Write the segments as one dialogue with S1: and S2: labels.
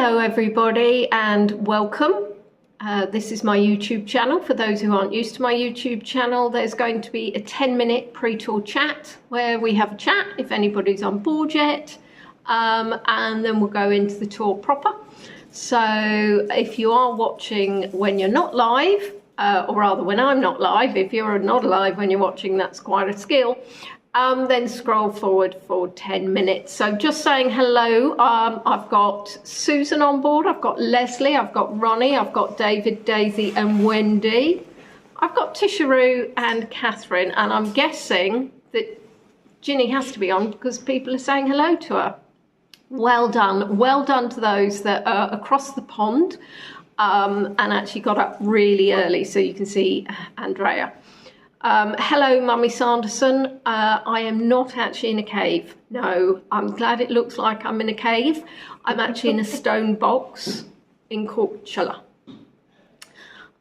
S1: Hello everybody and welcome. This is my YouTube channel. For those who aren't used to my YouTube channel, there's going to be a 10-minute pre-tour chat where we have a chat if anybody's on board yet, and then we'll go into the tour proper. So if you are watching when you're not live, or rather when I'm not live, if you're not live when you're watching, that's quite a skill. Then scroll forward for 10 minutes. So just saying hello, I've got Susan on board, I've got Leslie, I've got Ronnie, I've got David, Daisy and Wendy. I've got Tisharoo and Catherine, and I'm guessing that Ginny has to be on because people are saying hello to her. Well done to those that are across the pond and actually got up really early, so you can see Andrea. Hello, Mummy Sanderson. I am not actually in a cave. No, I'm glad it looks like I'm in a cave. I'm actually in a stone box in Korcula.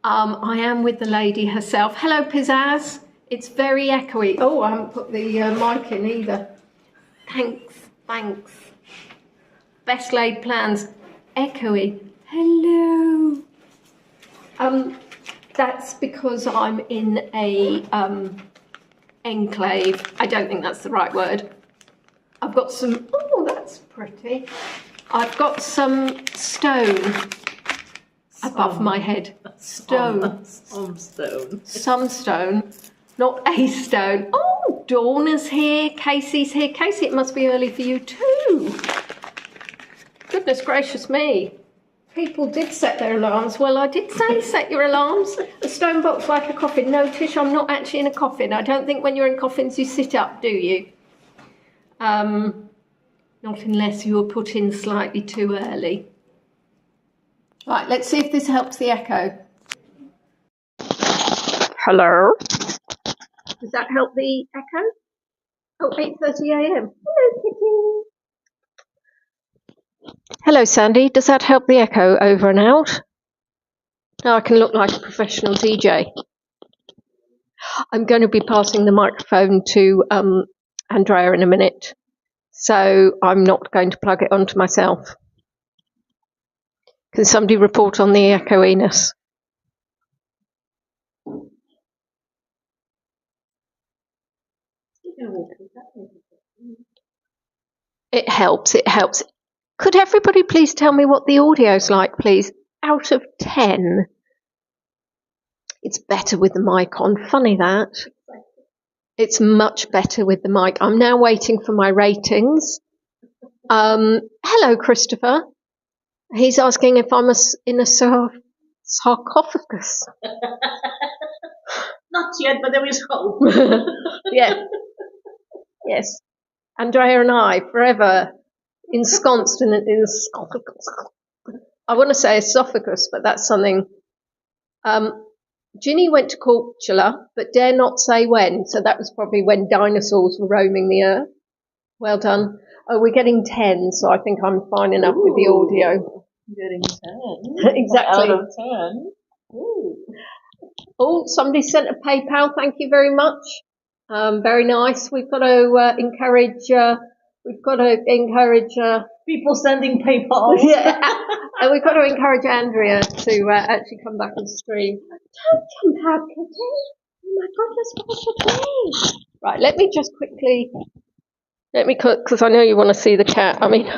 S1: I am with the lady herself. Hello, Pizzazz. It's very echoey. Oh, I haven't put the mic in either. Thanks. Best laid plans. Echoey. Hello. That's because I'm in a enclave. I don't think that's the right word. I've got some, oh, that's pretty. I've got some stone above my head. Stone. Some stone, not a stone. Oh, Dawn is here, Casey's here. Casey, it must be early for you too. Goodness gracious me. People did set their alarms. Well, I did say set your alarms. A stone box like a coffin. No, Tish, I'm not actually in a coffin. I don't think when you're in coffins you sit up, do you? Not unless you were put in slightly too early. Right, let's see if this helps the echo. Hello? Does that help the echo? Oh, 8:30 a.m. Hello, kitty. Hello, Sandy. Does that help the echo over and out? Now I can look like a professional DJ. I'm going to be passing the microphone to Andrea in a minute, so I'm not going to plug it onto myself. Can somebody report on the echoiness? It helps. Could everybody please tell me what the audio's like, please? Out of 10. It's better with the mic on. Funny that. It's much better with the mic. I'm now waiting for my ratings. Hello, Christopher. He's asking if I'm in a sarcophagus.
S2: Not yet, but there is hope.
S1: Yeah. Yes. Andrea and I, forever ensconced in a sarcophagus. I want to say esophagus, but that's something. Ginny went to Korcula, but dare not say when, so that was probably when dinosaurs were roaming the earth. Well done. Oh, we're getting 10, so I think I'm fine enough with the audio.
S2: Getting 10.
S1: Exactly.
S2: Out of 10. Ooh.
S1: Oh, somebody sent a PayPal. Thank you very much. Very nice. We've got to encourage.
S2: People sending PayPal.
S1: Yeah, and we've got to encourage Andrea to actually come back and stream. Don't jump out, kitty. Oh my goodness, what's your name? Right, let me just quickly. Because I know you want to see the cat. I mean,
S2: They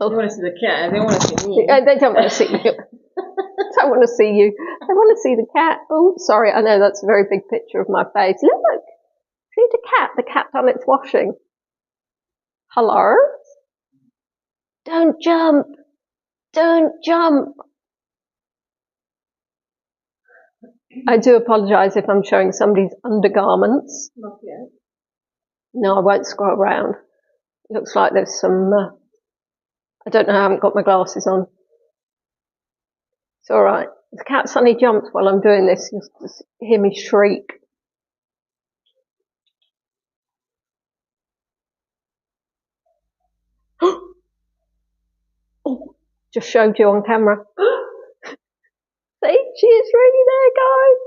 S2: want to see the cat. They want to see me.
S1: They don't want to see you. Don't want to see you. They want to see the cat. Oh, sorry. I know that's a very big picture of my face. Look, see the cat. The cat done its washing. Hello? Don't jump. Don't jump. I do apologise if I'm showing somebody's undergarments.
S2: Not yet.
S1: No, I won't scroll around. It looks like there's some. I don't know. I haven't got my glasses on. It's all right. The cat suddenly jumped while I'm doing this. You'll just hear me shriek. Oh, just showed you on camera. See, she is really there, guys.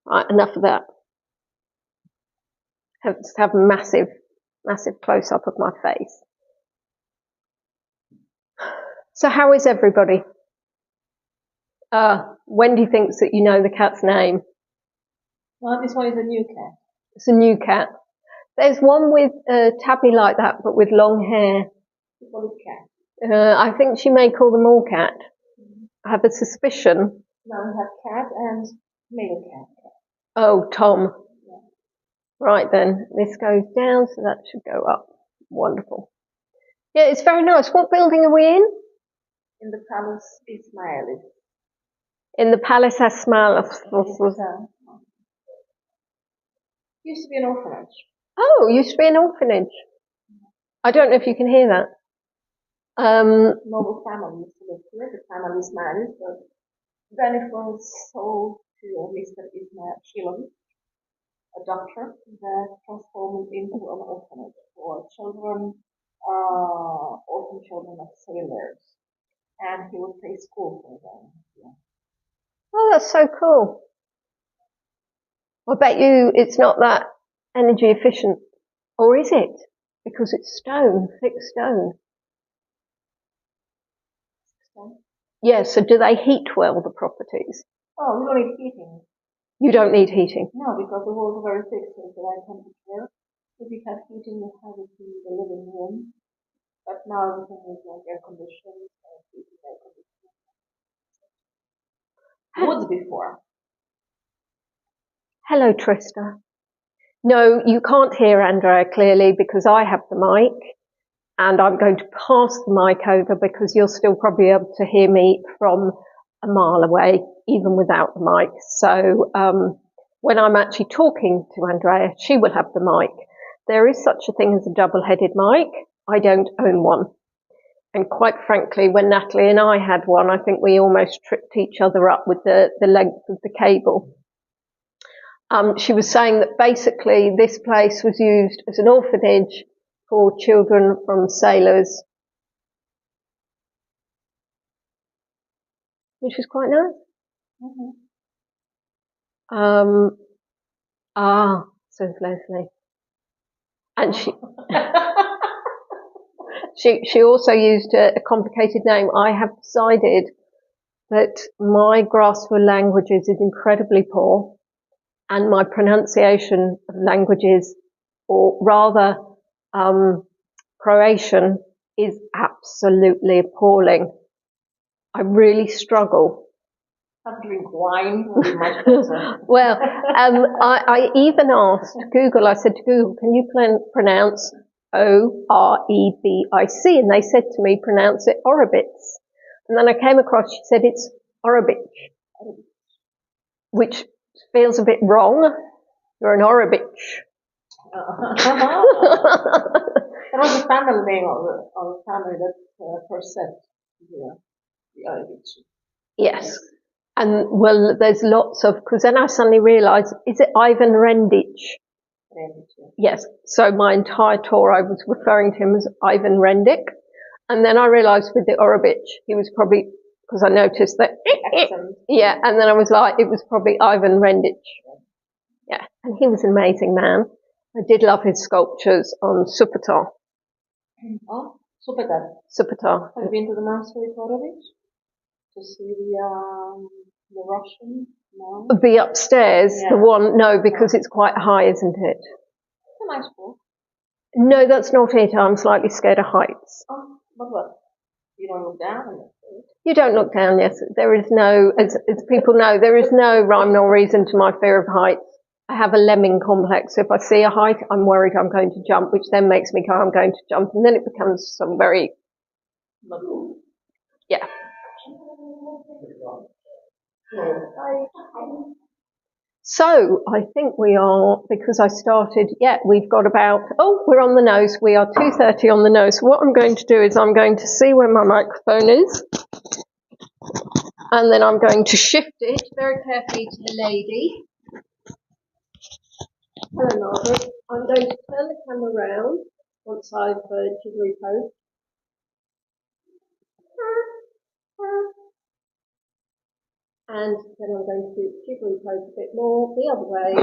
S1: Right, enough of that. Have massive Massive close-up of my face. So how is everybody? Wendy thinks that you know the cat's name.
S2: Well, this one is a new cat.
S1: It's a new cat. There's one with tabby like that, but with long hair.
S2: What is cat?
S1: I think she may call them all cat. I have a suspicion.
S2: Now we have cat and male cat.
S1: Oh, Tom.
S2: Yeah.
S1: Right then, this goes down, so that should go up. Wonderful. Yeah, it's very nice. What building are we in?
S2: In the Palace Ismail.
S1: In the Palace Ismail.
S2: Used to be an orphanage.
S1: Oh, used to be an orphanage. I don't know if you can hear that.
S2: Noble family used to live here, the family Ismail, but then it was sold to Mr. Ismail Shilam, a doctor, that transformed it into an orphanage for children, orphan children of sailors. And he would pay school for them. Yeah.
S1: Oh, that's so cool. I bet you it's not that energy efficient. Or is it? Because it's stone, thick stone.
S2: Stone?
S1: Yeah, so do they heat well, the properties?
S2: Oh, we don't need heating.
S1: You don't need heating?
S2: No, because the walls are very thick, so it's the right temperature. If you have heating, you have it in the living room. But now everything is like air conditioned and heating air conditioning. Wood before.
S1: Hello, Trista. No, you can't hear Andrea clearly because I have the mic, and I'm going to pass the mic over because you'll still probably be able to hear me from a mile away, even without the mic. So when I'm actually talking to Andrea, she will have the mic. There is such a thing as a double-headed mic. I don't own one. And quite frankly, when Natalie and I had one, I think we almost tripped each other up with the length of the cable. She was saying that basically this place was used as an orphanage for children from sailors, which was quite nice. Mm-hmm. Says Leslie. And she also used a complicated name. I have decided that my grasp of languages is incredibly poor, and my pronunciation of languages, or rather Croatian, is absolutely appalling. I really struggle.
S2: I'll drink wine. Will be much better.
S1: Well, I even asked Google, I said to Google, can you pronounce Orebic? And they said to me, pronounce it Orebits. And then I came across, she said it's Orebic, which feels a bit wrong. You're an Orebic.
S2: That was the family name of the family that first said the Orebic.
S1: Yes. And well, there's lots of, because then I suddenly realised, is it Ivan Rendic? Yes. So my entire tour I was referring to him as Ivan Rendic. And then I realised with the Orebic, he was probably, because I noticed that, yeah, and then I was like, it was probably Ivan Rendic. Yeah, and he was an amazing man. I did love his sculptures on Supatar.
S2: Oh, Supatar.
S1: Supatar.
S2: Have you been to the monastery of Orebic? To see the Russian? No.
S1: The upstairs, yeah. The one, no, because it's quite high, isn't it?
S2: It's a nice walk.
S1: No, that's not it. I'm slightly scared of heights.
S2: Oh, but what? You don't look down?
S1: You don't look down, yes. There is no, as people know, there is no rhyme nor reason to my fear of heights. I have a lemming complex. So if I see a height, I'm worried I'm going to jump, which then makes me go, I'm going to jump. And then it becomes some very, yeah. So I think we are, because I started, we've got about, we're on the nose. We are 2:30 on the nose. So what I'm going to do is I'm going to see where my microphone is. And then I'm going to shift it very carefully to the lady. Hello, Margaret. I'm going to turn the camera around once I've jiggery posed. And then I'm going to jiggery pose a bit more the other way.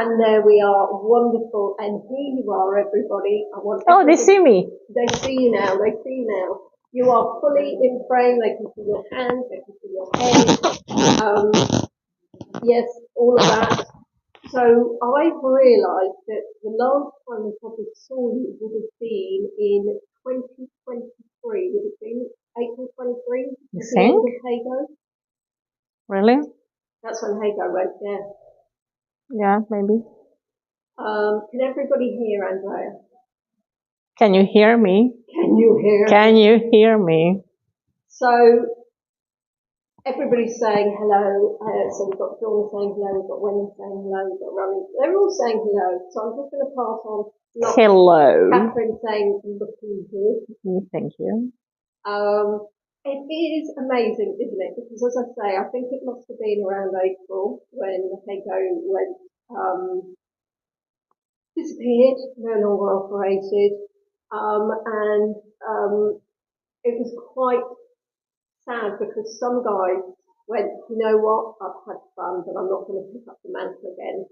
S1: And there we are, wonderful. And here you are, everybody.
S3: Oh, they see me.
S1: They see you now. They see you now. You are fully in frame. They can see your hands. They can see your head. Yes, all of that. So I've realised that the last time we probably saw you would have been in 2023. Would have been April 23.
S3: You think?
S1: HeyGo.
S3: Really?
S1: That's when HeyGo went. Yeah.
S3: Yeah, maybe.
S1: Can everybody hear Andrea?
S3: Can you hear me?
S1: Can you hear?
S3: Can you hear me?
S1: So everybody's saying hello. So we've got Dawn saying hello, we've got Wendy saying hello, we've got Ronnie. They're all saying hello. So I'm just going to pass on.
S3: Hello.
S1: Catherine saying looking good.
S3: Thank you.
S1: It is amazing, isn't it? Because as I say, I think it must have been around April when HeyGo went disappeared, no longer operated, and it was quite sad because some guys went, you know what, I've had fun, but I'm not going to pick up the mantle again.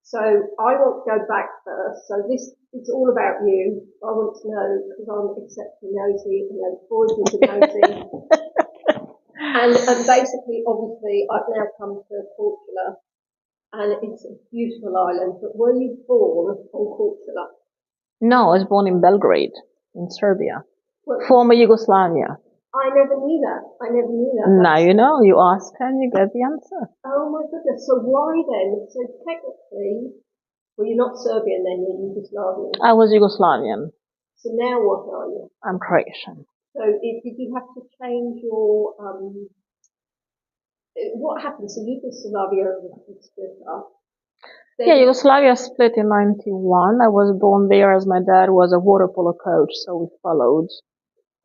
S1: So I want to go back first. So this is all about you. I want to know, because I'm exceptionally nosy, and those boys are nosy. and basically, obviously, I've now come to Korcula, and it's a beautiful island. But were you born on Korcula?
S3: No, I was born in Belgrade, in Serbia, former Yugoslavia.
S1: I never knew that.
S3: Now you know, you ask and you get the answer.
S1: Oh my goodness. So why then? So technically, well, you're not Serbian then, you're Yugoslavian.
S3: I was Yugoslavian.
S1: So now what are you?
S3: I'm Croatian.
S1: So did you have to change your, what happened? So Yugoslavia was split up.
S3: Yeah, Yugoslavia split in 91. I was born there as my dad was a water polo coach, so we followed.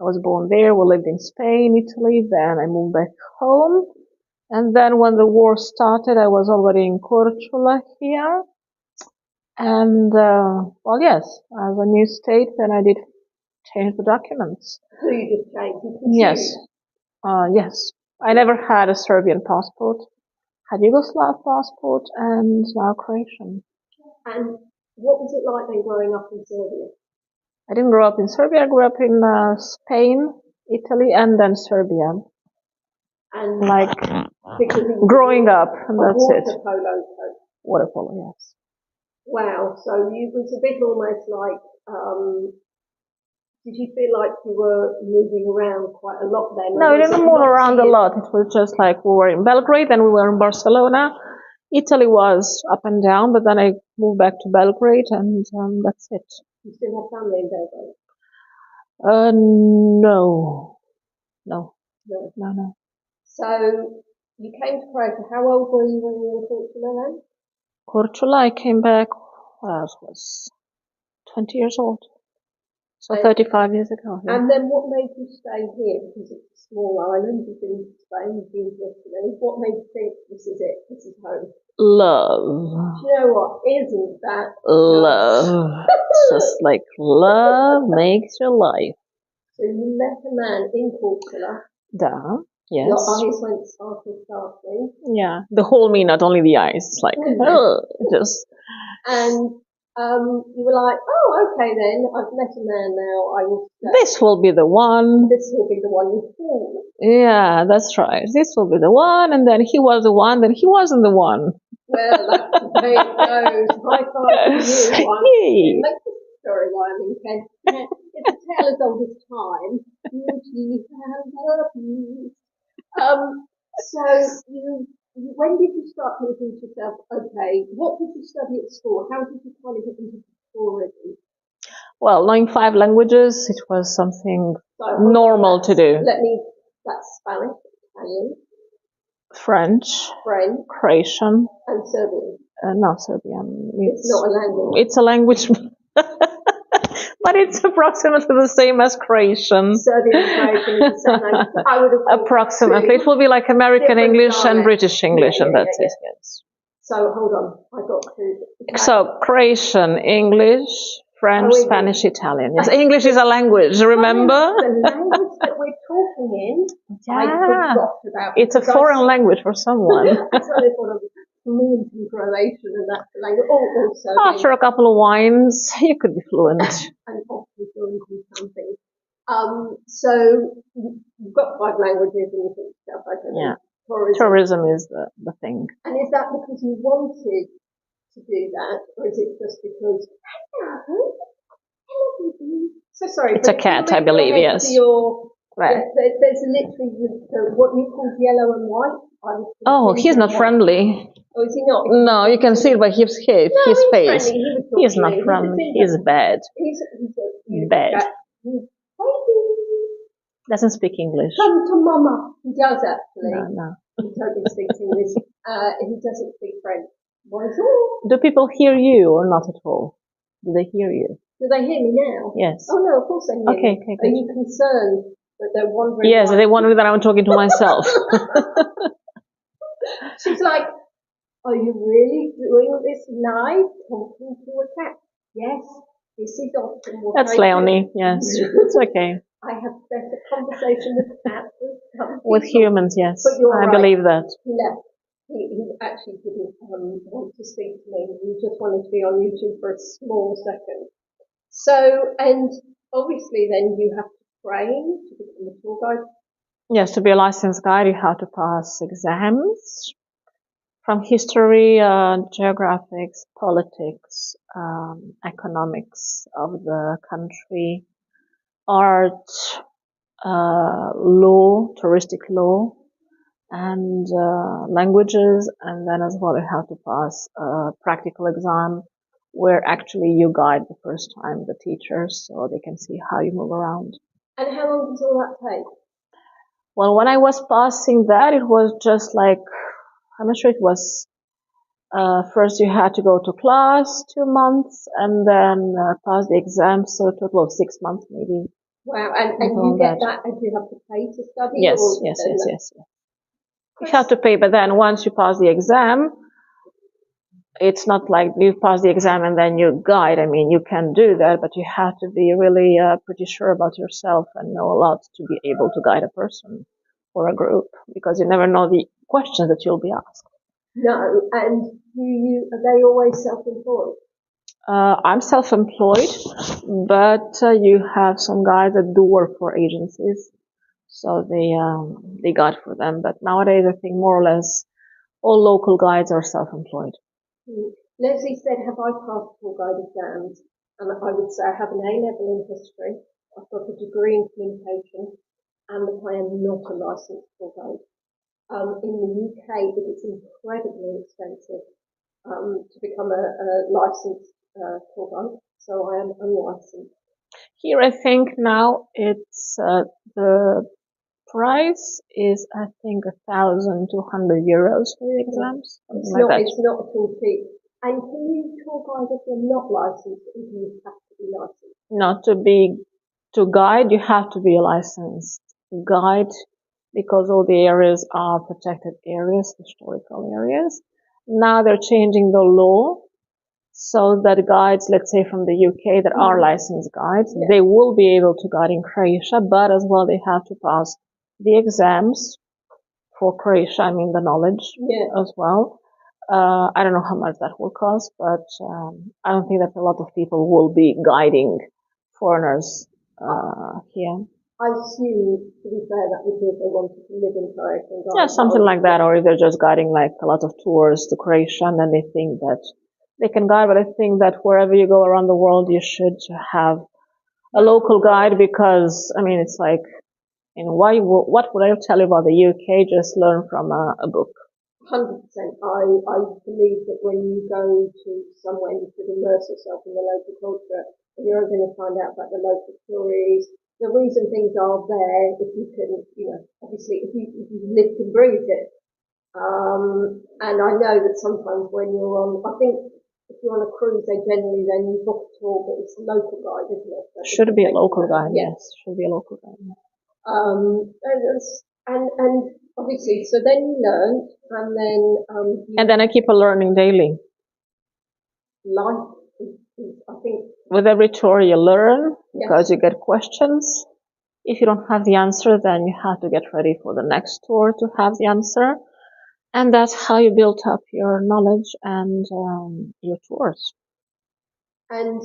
S3: I was born there, we lived in Spain, Italy, then I moved back home. And then when the war started, I was already in Korcula here. And, well, yes, as a new state, then I did change the documents.
S1: So you just changed?
S3: Yes. Yes. I never had a Serbian passport. Had Yugoslav passport and now Croatian.
S1: And what was it like then growing up in Serbia?
S3: I didn't grow up in Serbia. I grew up in Spain, Italy, and then Serbia.
S1: And
S3: like growing up, and that's it.
S1: Water polo coach.
S3: Water polo, yes.
S1: Wow. So it was a bit almost like. Did you feel like you were moving around quite a lot then?
S3: No, we didn't move around a lot. It was just like we were in Belgrade, then we were in Barcelona. Italy was up and down, but then I moved back to Belgrade, and that's it.
S1: You still have family in Belgrade?
S3: No.
S1: So you came to Croatia. How old were you when you were in Korcula then?
S3: Korcula, I came back, I was 20 years old. So 35 years ago. Yeah.
S1: And then what made you stay here? Because it's a small island, you've been to Spain, you've been to Italy. What made you think this is it, this is home?
S3: Love.
S1: Do you know what? Isn't that
S3: love? Just like love makes your life.
S1: So you met a man in Korcula.
S3: Duh. Yes.
S1: Your eyes went starting.
S3: Yeah. The whole me, not only the eyes. It's like, just.
S1: And you were like, oh, okay then, I've met a man now, I will stay.
S3: This will be the one.
S1: This will be the one you call.
S3: Yeah, that's right. This will be the one, and then he was the one, then he wasn't the one.
S1: Well, that's the way it goes. High five to you. It makes the story why I'm in Kent. It's a tale as old as time. Beauty and happiness. So when did you start thinking to yourself, okay, what did you study at school? How did you kind of get into tourism?
S3: Well, knowing 5 languages, it was something normal to do.
S1: That's Spanish, Italian,
S3: French, Croatian,
S1: and Serbian.
S3: No, Serbian.
S1: It's not a language.
S3: It's a language, but it's approximately the same as Croatian.
S1: Serbian and Croatian is the same language. I would have
S3: approximately. It will be like American English and British English, and that's it. Yes.
S1: So hold on, I got to.
S3: So Croatian, English, French, Spanish, Italian. Yes, English is a language. Remember?
S1: The language that we're talking in.
S3: Yeah.
S1: I forgot about.
S3: It's a foreign language for someone.
S1: fluent in Croatian and that's the language. Also,
S3: After a couple of wines, you could be fluent.
S1: and often fluent in something. So you've got 5 languages and you think to yourself, okay,
S3: Yeah.
S1: tourism.
S3: Tourism is the thing.
S1: And is that because you wanted to do that, or is it just because? So sorry.
S3: It's a cat, I believe. Yes.
S1: Right. Yeah, there's literally what you call yellow and white.
S3: Oh, he's not friendly.
S1: Oh, is he not?
S3: No, you can see it by his face.
S1: No,
S3: his face.
S1: Friendly.
S3: He's not friendly. He's bad.
S1: He's
S3: bad. Doesn't speak English.
S1: Come to mama. He does actually.
S3: No.
S1: He totally speaks English. He doesn't speak French. Bonjour.
S3: Do people hear you or not at all? Do they hear you?
S1: Do they hear me now?
S3: Yes.
S1: Oh no, of course they hear me.
S3: Okay, good.
S1: Are you concerned that they're wondering?
S3: Yes, they're wondering that I'm talking to myself.
S1: She's like, are you really doing this live, talking to a cat? Yes, this is often what
S3: That's Leonie, yes. It's okay.
S1: I have better conversation with cats
S3: with humans, yes.
S1: But you're
S3: I
S1: right.
S3: believe that.
S1: He left. He actually didn't want to speak to me. He just wanted to be on YouTube for a small second. So, and obviously then you have to train to become a tour guide.
S3: Yes, to be a licensed guide, you have to pass exams from history, geographics, politics, economics of the country, art, law, touristic law, and languages, and then as well you have to pass a practical exam where actually you guide the first time the teachers so they can see how you move around.
S1: And how long does all that take?
S3: Well, when I was passing that, it was just like, I'm not sure it was, first you had to go to class 2 months and then pass the exam, so a total of 6 months maybe.
S1: Wow, and you get that and you have to pay to study?
S3: Yes. You have to pay, but then once you pass the exam, it's not like you pass the exam and then you guide. I mean, you can do that, but you have to be really pretty sure about yourself and know a lot to be able to guide a person or a group, because you never know the questions that you'll be asked.
S1: No, and are they always self-employed?
S3: I'm self-employed, but you have some guys that do work for agencies, so they guide for them. But nowadays, I think more or less all local guides are self-employed.
S1: Leslie said, have I passed tour guide exams? And I would say I have an A-level in history, I've got a degree in communication, and I am not a licensed tour guide. In the UK, it is incredibly expensive to become a licensed tour guide, so I am unlicensed.
S3: Here, I think now it's the price is, I think, 1,200 euros for the exams.
S1: It's not at all cheap. And can you tour guide if you're not licensed, or do you have to be licensed?
S3: No, to guide, you have to be a licensed guide, because all the areas are protected areas, historical areas. Now they're changing the law so that guides, let's say from the UK, that are licensed guides, they will be able to guide in Croatia, but as well they have to pass the exams for Croatia, I mean the knowledge as well. I don't know how much that will cost, but I don't think that a lot of people will be guiding foreigners here.
S1: I assume, to be fair, that would be if they wanted to live in Croatia and guide.
S3: Yeah, something like that, or if they're just guiding like a lot of tours to Croatia and then they think that they can guide, but I think that wherever you go around the world, you should have a local guide, because, I mean, it's like, you know, what would I tell you about the UK? Just learn from a book.
S1: 100%. I believe that when you go to somewhere, you should immerse yourself in the local culture, and you're going to find out about the local stories, the reason things are there, if you can, you know, obviously if you lived and breathed it. And I know that sometimes when you're on, I think if you're on a cruise, they generally then you book a tour, but it's a local guide, isn't it?
S3: Should be a local guide, yes. Should be a local guide.
S1: And obviously, so then you learned, and then
S3: and then I keep on learning daily.
S1: Life is, I think,
S3: with every tour you learn, because you get questions. If you don't have the answer, then you have to get ready for the next tour to have the answer. And that's how you build up your knowledge and your tours.
S1: And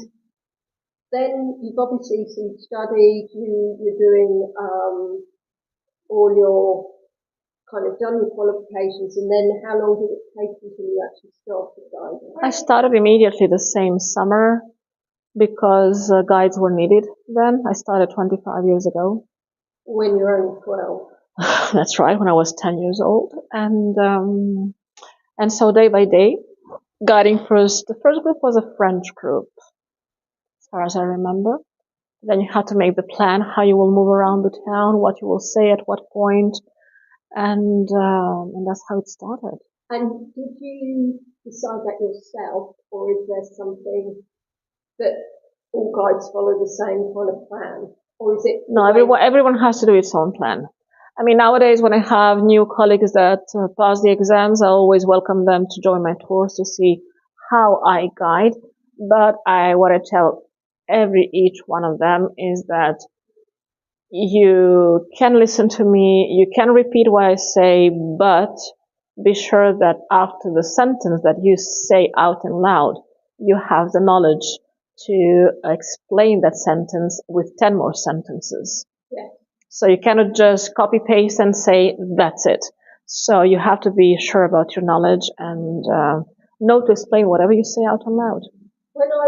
S1: then you've obviously studied, you're doing all your kind of done your qualifications, and then how long did it take until you actually started guiding?
S3: I started immediately the same summer because guides were needed then. I started 25 years ago.
S1: When you're only 12.
S3: That's right, when I was 10 years old. And so day by day, guiding first. The first group was a French group, as far as I remember. Then you had to make the plan how you will move around the town, what you will say at what point, and that's how it started.
S1: And did you decide that yourself, or is there something that all guides follow the same kind of plan, or is it?
S3: No, everyone has to do its own plan. I mean, nowadays when I have new colleagues that pass the exams, I always welcome them to join my tours to see how I guide. But what I tell each one of them is that you can listen to me, you can repeat what I say, but be sure that after the sentence that you say out and loud, you have the knowledge to explain that sentence with 10 more sentences.
S1: Yeah.
S3: So you cannot just copy paste and say that's it. So you have to be sure about your knowledge and know to explain whatever you say out and loud.
S1: When I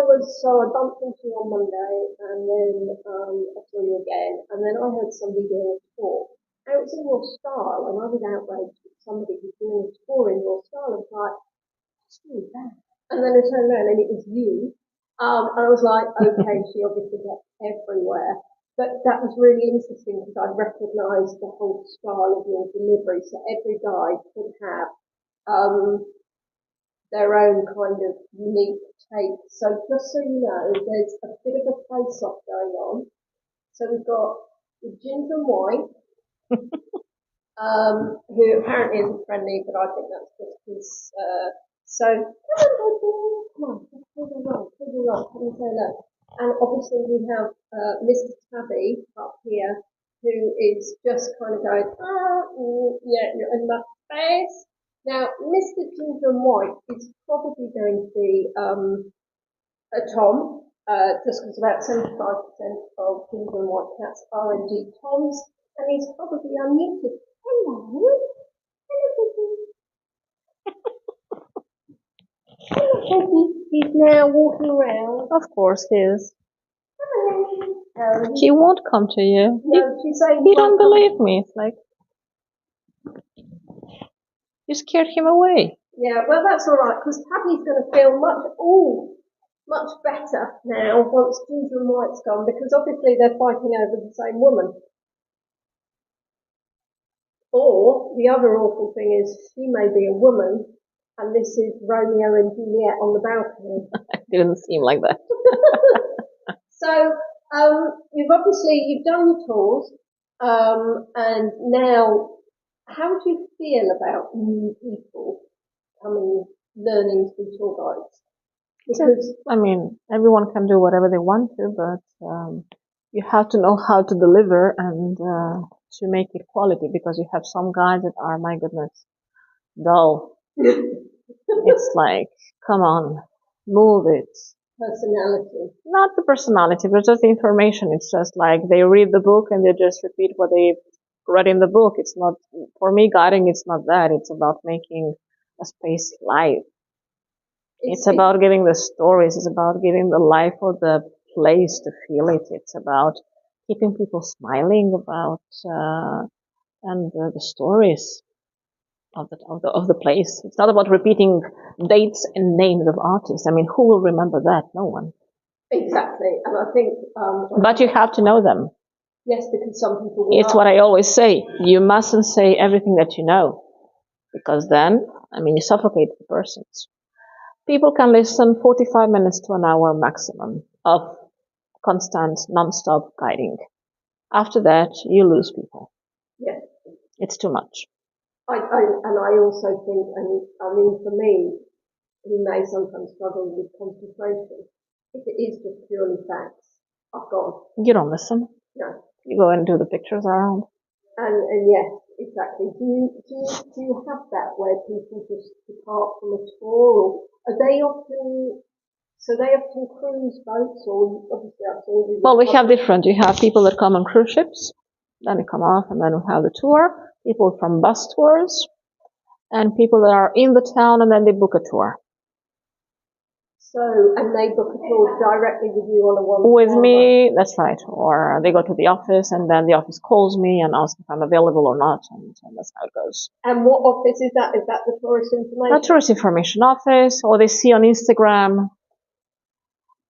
S1: bumped into you on Monday, and then I saw you again, and then I heard somebody doing a tour. And it was in your style, and I was outraged that somebody was doing a tour in your style. I was like, who is that? And then I turned around and it was you. And I was like, okay, she obviously gets everywhere. But that was really interesting because I recognised the whole style of your delivery. So every guide could have their own kind of unique take. So just so you know, there's a bit of a face-off going on. So we've got the ginger and white, who apparently isn't friendly, but I think that's just because. So come on, pull the rug, come and say look. And obviously we have Mr. Tabby up here, who is just kind of going, yeah, you're in my face. Now, Mr. Ginger and White is probably going to be a Tom, just because about 75% of Ginger and White cats are indeed Toms, and he's probably unmuted. Hello. Hello, he's now walking around.
S3: Of course he is.
S1: Hello.
S3: He won't come to you.
S1: No, she's saying
S3: he don't believe me. It's like you scared him away.
S1: Yeah, well, that's all right, because Tabby's going to feel much better now once Ginger and White's gone, because obviously they're fighting over the same woman. Or the other awful thing is she may be a woman, and this is Romeo and Juliet on the balcony.
S3: It didn't seem like that.
S1: So you've done your tours, and now, how do you feel about new people learning to be tour guides? Because
S3: I mean, everyone can do whatever they want to, but you have to know how to deliver and to make it quality, because you have some guides that are, my goodness, dull. It's like, come on, move it.
S1: Personality.
S3: Not the personality, but just the information. It's just like they read the book and they just repeat what they read in the book. It's not, for me, guiding, it's not that. It's about making a space live. It's about giving the stories. It's about giving the life of the place to feel it. It's about keeping people smiling about, and the stories of the place. It's not about repeating dates and names of artists. I mean, who will remember that? No one.
S1: Exactly, and I think.
S3: But you have to know them.
S1: Yes, because some people will.
S3: It's what I always say. You mustn't say everything that you know, because then, I mean, you suffocate the persons. People can listen 45 minutes to an hour maximum of constant, non-stop guiding. After that, you lose people.
S1: Yes.
S3: It's too much.
S1: I also think, and I mean, for me, who may sometimes struggle with concentration, if it is just purely facts, I've gone.
S3: You don't listen.
S1: No.
S3: You go and do the pictures around.
S1: And yes,
S2: exactly. Do you have that where people just depart from a tour, or are they often? So they often cruise boats, or obviously I saw you.
S3: Well, we have different. You have people that come on cruise ships, then they come off, and then we have the tour. People from bus tours, and people that are in the town, and then they book a tour.
S2: So, and they book a tour directly with you on a one-to-one?
S3: With me, that's right. Or they go to the office, and then the office calls me and asks if I'm available or not, and that's how it goes.
S2: And what office is that? Is that the tourist information?
S3: A tourist information office, or they see on Instagram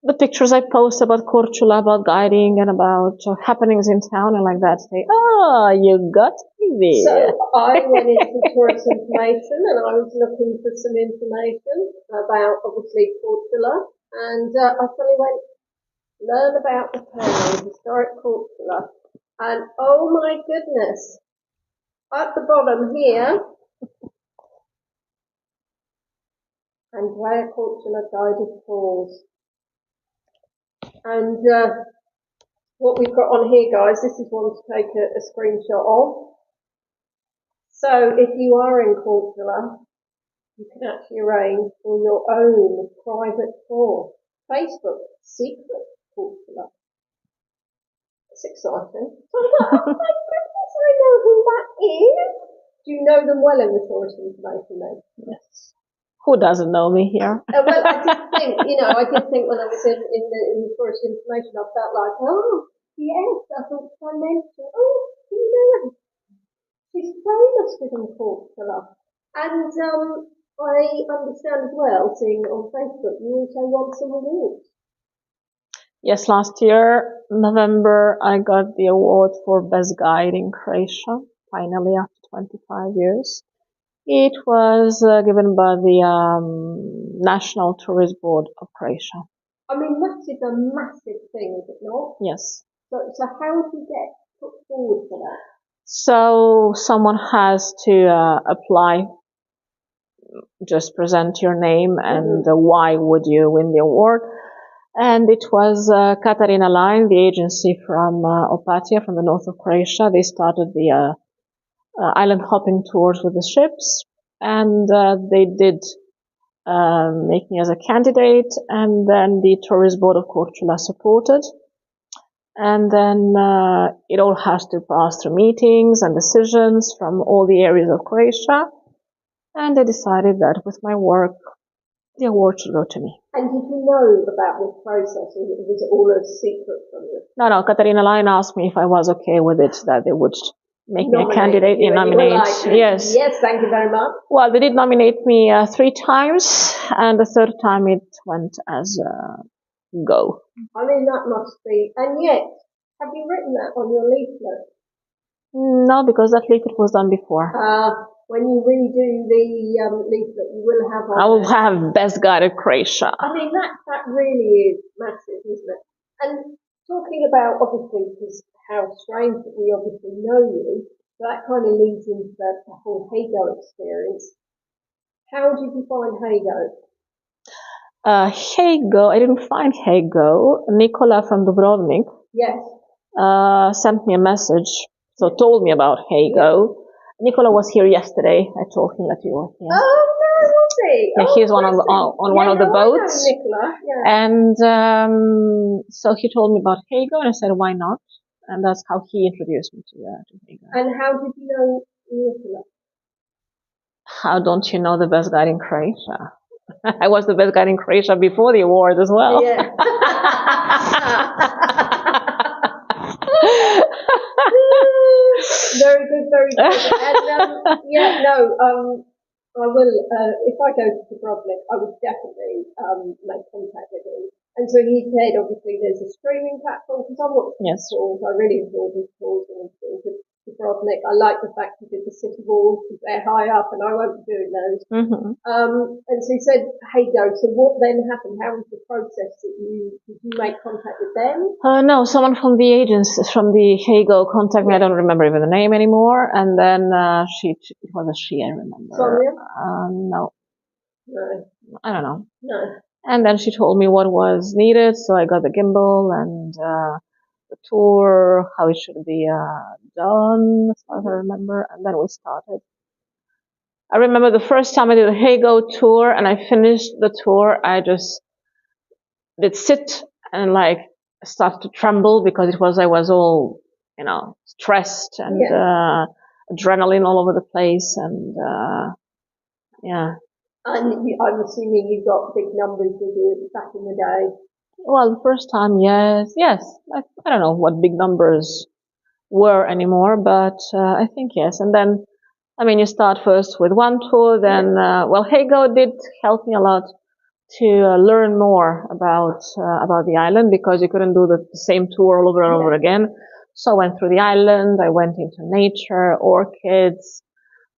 S3: the pictures I post about Korcula, about guiding, and about happenings in town, and like that. Say, oh, you got me there.
S2: So I went into tourist information, and I was looking for some information about, obviously, Korcula, and I suddenly went, learn about the town, historic Korcula, and oh my goodness, at the bottom here, Andrea Korcula guided tours. And what we've got on here, guys, this is one to take a screenshot of. So if you are in Korcula, you can actually arrange for your own private tour. Facebook, secret Korcula. That's exciting. So I thought, oh my goodness, I know who that is. Do you know them well in the tourist information then?
S3: Yes. Who doesn't know me here?
S2: Well, I did think, I did think when I was in the tourist information, I felt like, oh, yes, I thought I mentioned, oh, she's famous within Korcula. And I understand as well, seeing on Facebook, you also won some awards.
S3: Yes, last year, November, I got the award for Best Guide in Croatia, finally, after 25 years. It was given by the National Tourist Board of Croatia.
S2: I mean, that is a massive thing, is it not?
S3: Yes.
S2: So how do you get put forward for that?
S3: So someone has to apply, just present your name and why would you win the award. And it was Katarina Line, the agency from Opatija, from the north of Croatia. They started the island hopping tours with the ships, and they did make me as a candidate, and then the Tourist Board of Korcula supported. And then it all has to pass through meetings and decisions from all the areas of Croatia. And they decided that with my work, the award should go to me.
S2: And did you know about this process, or was it all a secret from you?
S3: No, Katarina Line asked me if I was okay with it, that they would make me a candidate, nominate. Yes.
S2: Yes, thank you very much.
S3: Well, they did nominate me 3 times, and the 3rd time it went as go.
S2: I mean, that must be. And yet, have you written that on your leaflet?
S3: No, because that leaflet was done before.
S2: When you redo the leaflet, you will have.
S3: I will have Best Guide of Croatia.
S2: I mean, that really is massive, isn't it? And talking about, obviously, because how strange that we obviously know you, that kind of leads into the whole HeyGo experience. How did you find HeyGo?
S3: HeyGo, I didn't find HeyGo. Nicola from Dubrovnik sent me a message, so told me about HeyGo. Nicola was here yesterday. I told him that you were here.
S2: Oh, no, was he?
S3: Yeah, he's on one of the boats.
S2: I know Nicola. Yeah.
S3: And so he told me about HeyGo, and I said, why not? And that's how he introduced me to HeyGo.
S2: And how did you know Nicola?
S3: How don't you know the Best Guide in Croatia? I was the Best Guide in Croatia before the award as well.
S2: Yeah. Very good, very good. And I will. If I go to Dubrovnik, I would definitely make contact with him. And so he said, obviously, there's a streaming platform because I watched his tours. I really enjoyed his tours and Dubrovnik. I like the fact he did the city walls because they're high up, and I won't be doing those. And so he said, HeyGo. So what then happened? How was the process? Did you make contact with them? No,
S3: someone from the agency, from the HeyGo contacted me. I don't remember even the name anymore. And then it was a she, I remember.
S2: Sonia?
S3: No.
S2: No.
S3: I don't know.
S2: No.
S3: And then she told me what was needed, so I got the gimbal and the the tour, how it should be done, as far as I remember, and then we started. I remember the first time I did a HeyGo tour and I finished the tour, I just did sit and like started to tremble because I was all, stressed and adrenaline all over the place and yeah.
S1: And I'm assuming you got big numbers with you back in the day.
S3: Well, the first time, yes. I don't know what big numbers were anymore, but I think yes. And then, you start first with one tour, then, HeyGo did help me a lot to learn more about the island because you couldn't do the same tour all over and over again. So I went through the island, I went into nature, orchids,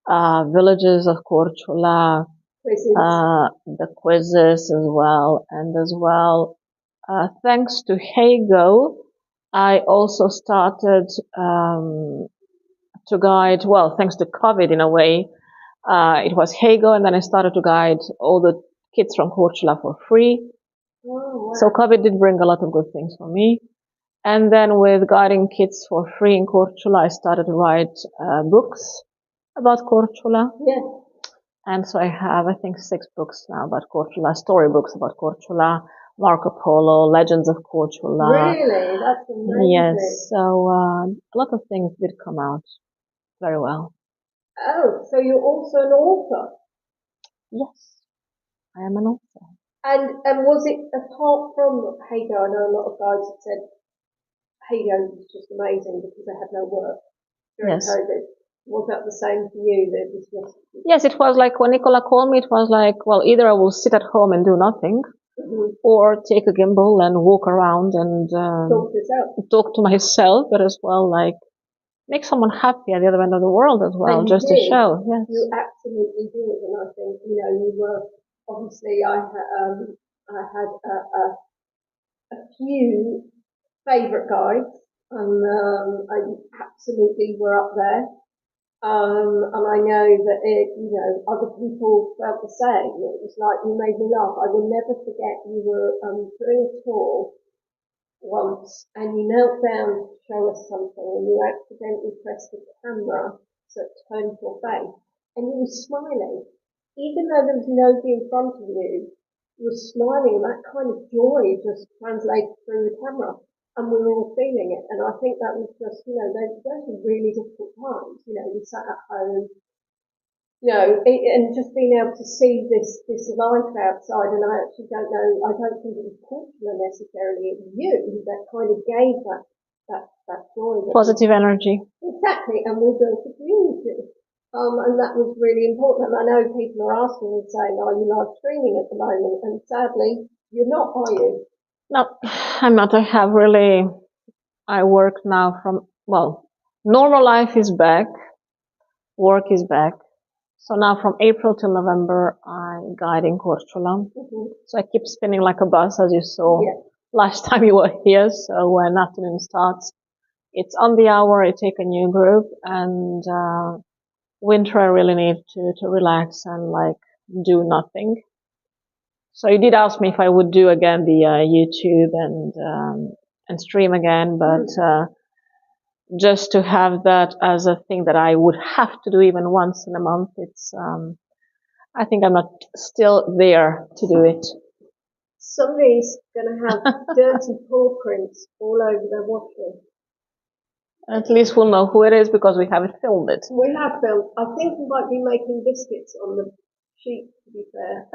S3: villages of Korcula, the quizzes as well, and as well, thanks to HeyGo, I also started to guide, well, thanks to COVID in a way, it was HeyGo, and then I started to guide all the kids from Korcula for free.
S1: Oh, wow.
S3: So COVID did bring a lot of good things for me. And then with guiding kids for free in Korcula, I started to write books about Korcula.
S1: Yeah.
S3: And so I have, I think, 6 books now about Korcula, storybooks about Korcula, Marco Polo, Legends of Korcula.
S1: Really? That's amazing.
S3: Yes, so a lot of things did come out very well.
S1: Oh, so you're also an author?
S3: Yes, I am an author.
S1: And was it apart from HeyGo? I know a lot of guys have said HeyGo was just amazing because they had no work during COVID. Was that the same for you? That was just...
S3: Yes, it was like when Nicola called me, it was like, well, either I will sit at home and do nothing, or take a gimbal and walk around and talk to myself, but as well, like, make someone happy at the other end of the world as well, just to show. Yes.
S1: You absolutely did, and I think, you were, obviously, I had a few favourite guides, and I absolutely were up there. And I know that other people felt the same. It was like, you made me laugh. I will never forget, you were doing a tour once and you knelt down to show us something and you accidentally pressed the camera so it turned to your face and you were smiling. Even though there was nobody in front of you, you were smiling, and that kind of joy just translated through the camera. And we were all feeling it. And I think that was just, those were really difficult times. We sat at home, and just being able to see this life outside. And I actually don't know, I don't think it was Korcula necessarily, it was you that kind of gave that joy.
S3: Positive energy.
S1: Exactly. And we built a community. And that was really important. And I know people are asking and saying, are you live streaming at the moment? And sadly, you're not, are you?
S3: No, I'm not. I work now normal life is back, work is back. So now from April till November, I guide in Korcula. So I keep spinning like a bus, as you saw last time you were here. So when afternoon starts, it's on the hour, I take a new group, and winter I really need to relax and like do nothing. So you did ask me if I would do again the YouTube and stream again, but just to have that as a thing that I would have to do even once in a month, it's I think I'm not still there to do it.
S1: Somebody's going to have dirty paw prints all over their washing.
S3: At least we'll know who it is because we haven't filmed it.
S1: We have filmed. I think we might be making biscuits on the sheet, to be fair.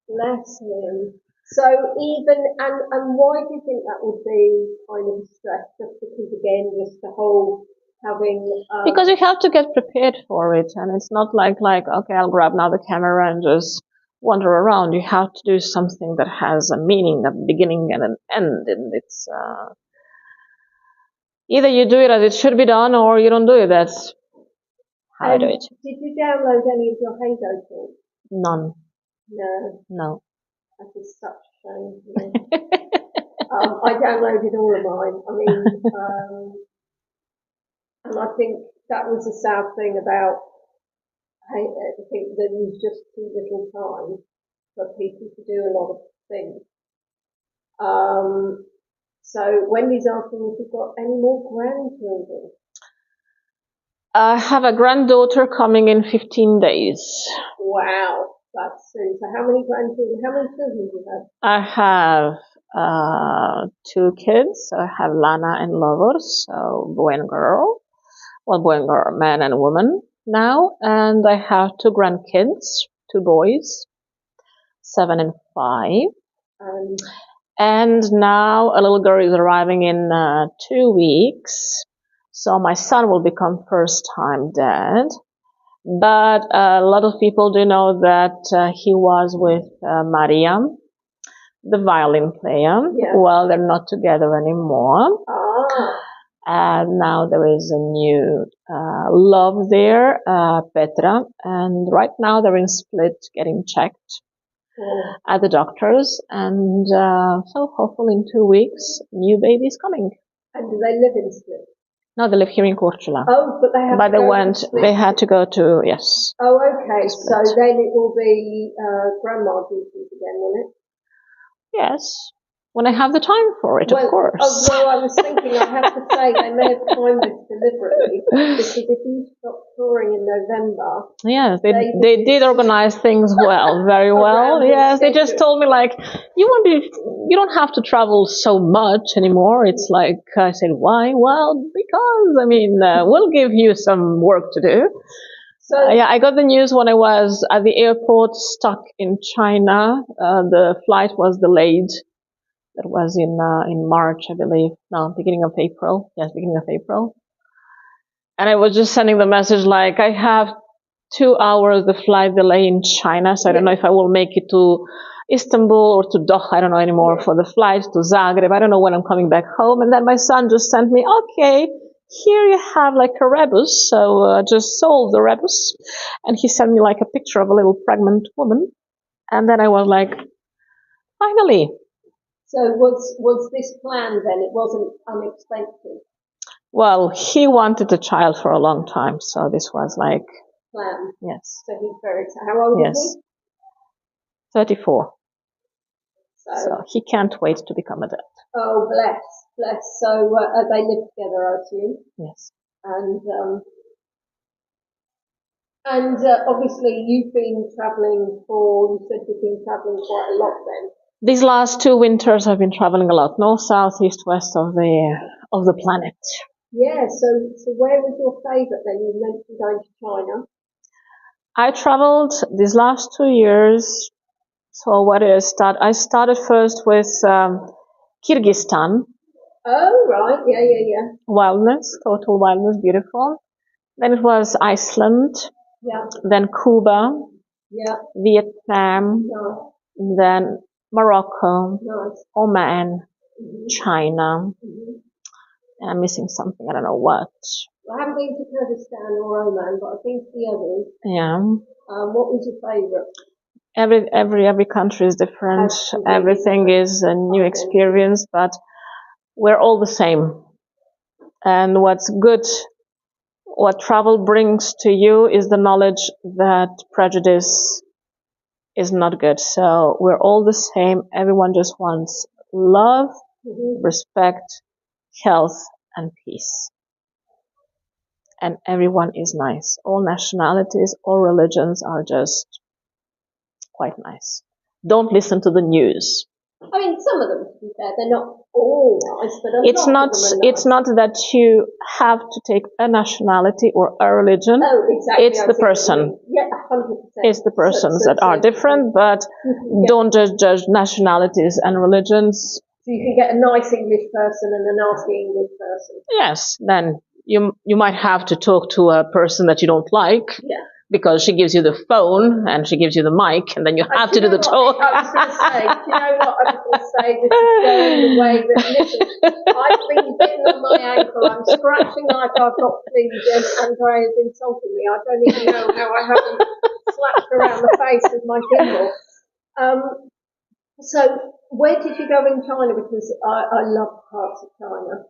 S1: Bless him. So and why do you think that would be kind of a stress? Just because, again, just the whole having...
S3: Because you have to get prepared for it, and it's not like, okay, I'll grab now the camera and just wander around. You have to do something that has a meaning, a beginning and an end, and it's... either you do it as it should be done, or you don't do it. That's how I do it.
S1: Did you download any of your HeyGo tools?
S3: None.
S1: No. That is such a shame to me. I downloaded all of mine. I mean, and I think that was the sad thing about I think there was just too little time for people to do a lot of things. So Wendy's asking if you've got any more grandchildren.
S3: I have a granddaughter coming in 15 days.
S1: Wow, that's soon. So how many grandchildren? How many children do you have?
S3: I have 2 kids. I have Lana and Lover, so boy and girl. Well, boy and girl, man and woman now. And I have 2 grandkids, 2 boys, 7 and 5. And now a little girl is arriving in 2 weeks. So my son will become first-time dad. But a lot of people do know that he was with Maria, the violin player.
S1: Yeah.
S3: Well, they're not together anymore.
S1: Ah.
S3: And now there is a new love there, Petra. And right now they're in Split getting checked at the doctors. And so hopefully in 2 weeks, new baby is coming.
S1: And do they live in Split?
S3: No, they live here in Korcula.
S1: Oh, but they have
S3: But
S1: to go
S3: went,
S1: to Split.
S3: they had to go to, yes.
S1: Oh, okay. So
S3: Split.
S1: then it will be grandma duties again, will it?
S3: Yes. When I have the time for it, of course.
S1: Well, I was thinking, I have to say, they may have timed this deliberately, because if you stop touring in November...
S3: Yes, they did organize things well, very well. Yes, they just told me, like, you don't have to travel so much anymore. It's like, I said, why? Well, because, I mean, we'll give you some work to do. So yeah, I got the news when I was at the airport stuck in China. The flight was delayed. That was in March, I believe. No, beginning of April. Yes, beginning of April. And I was just sending the message like, I have 2 hours the flight delay in China, so I don't know if I will make it to Istanbul or to Doha. I don't know anymore for the flight to Zagreb. I don't know when I'm coming back home. And then my son just sent me, okay, here you have like a rebus. So just solve the rebus. And he sent me like a picture of a little pregnant woman. And then I was like, finally.
S1: So was this planned then? It wasn't unexpected?
S3: Well, he wanted a child for a long time, so this was like...
S1: Planned?
S3: Yes.
S1: So he's very... How old is he?
S3: 34. So he can't wait to become a dad.
S1: Oh, bless. So they live together, I assume?
S3: Yes.
S1: And obviously you've been travelling you said you've been travelling quite a lot then?
S3: These last 2 winters I've been traveling a lot, north, south, east, west of the planet. Yeah,
S1: so where was your favourite then? You mentioned going to China.
S3: I traveled these last 2 years. So what did I start? I started first with Kyrgyzstan.
S1: Oh, right, yeah.
S3: Wildness, total wildness, beautiful. Then it was Iceland.
S1: Yeah.
S3: Then Cuba.
S1: Yeah.
S3: Vietnam.
S1: No.
S3: Then Morocco,
S1: nice.
S3: Oman, China, and I'm missing something, I don't know what.
S1: I haven't been to Kyrgyzstan or Oman, but I've been to the others.
S3: Yeah.
S1: What was your favourite?
S3: Every country is different. Everything is a new experience, but we're all the same. And what's good, what travel brings to you is the knowledge that prejudice is not good. So we're all the same. Everyone just wants love, respect, health, and peace. And everyone is nice. All nationalities, all religions are just quite nice. Don't listen to the news.
S1: I mean, some of them, to be fair, they're not all nice, but
S3: it's not. It's not that you have to take a nationality or a religion.
S1: Oh, exactly.
S3: It's the person.
S1: Yeah, 100%.
S3: It's the persons that are different, but don't just judge nationalities and religions.
S1: So you can get a nice English person and a nasty English person.
S3: Yes, then you might have to talk to a person that you don't like.
S1: Yeah.
S3: Because she gives you the phone and she gives you the mic, and then you have to do the talk.
S1: I was going to say, do you know what I was going to say? This is going the way that, listen, I've been bitten on my ankle, I'm scratching like I've got fleas, and Andrea's insulting me. I don't even know how I haven't slapped her around the face with my gimbal. So, where did you go in China? Because I love parts of China.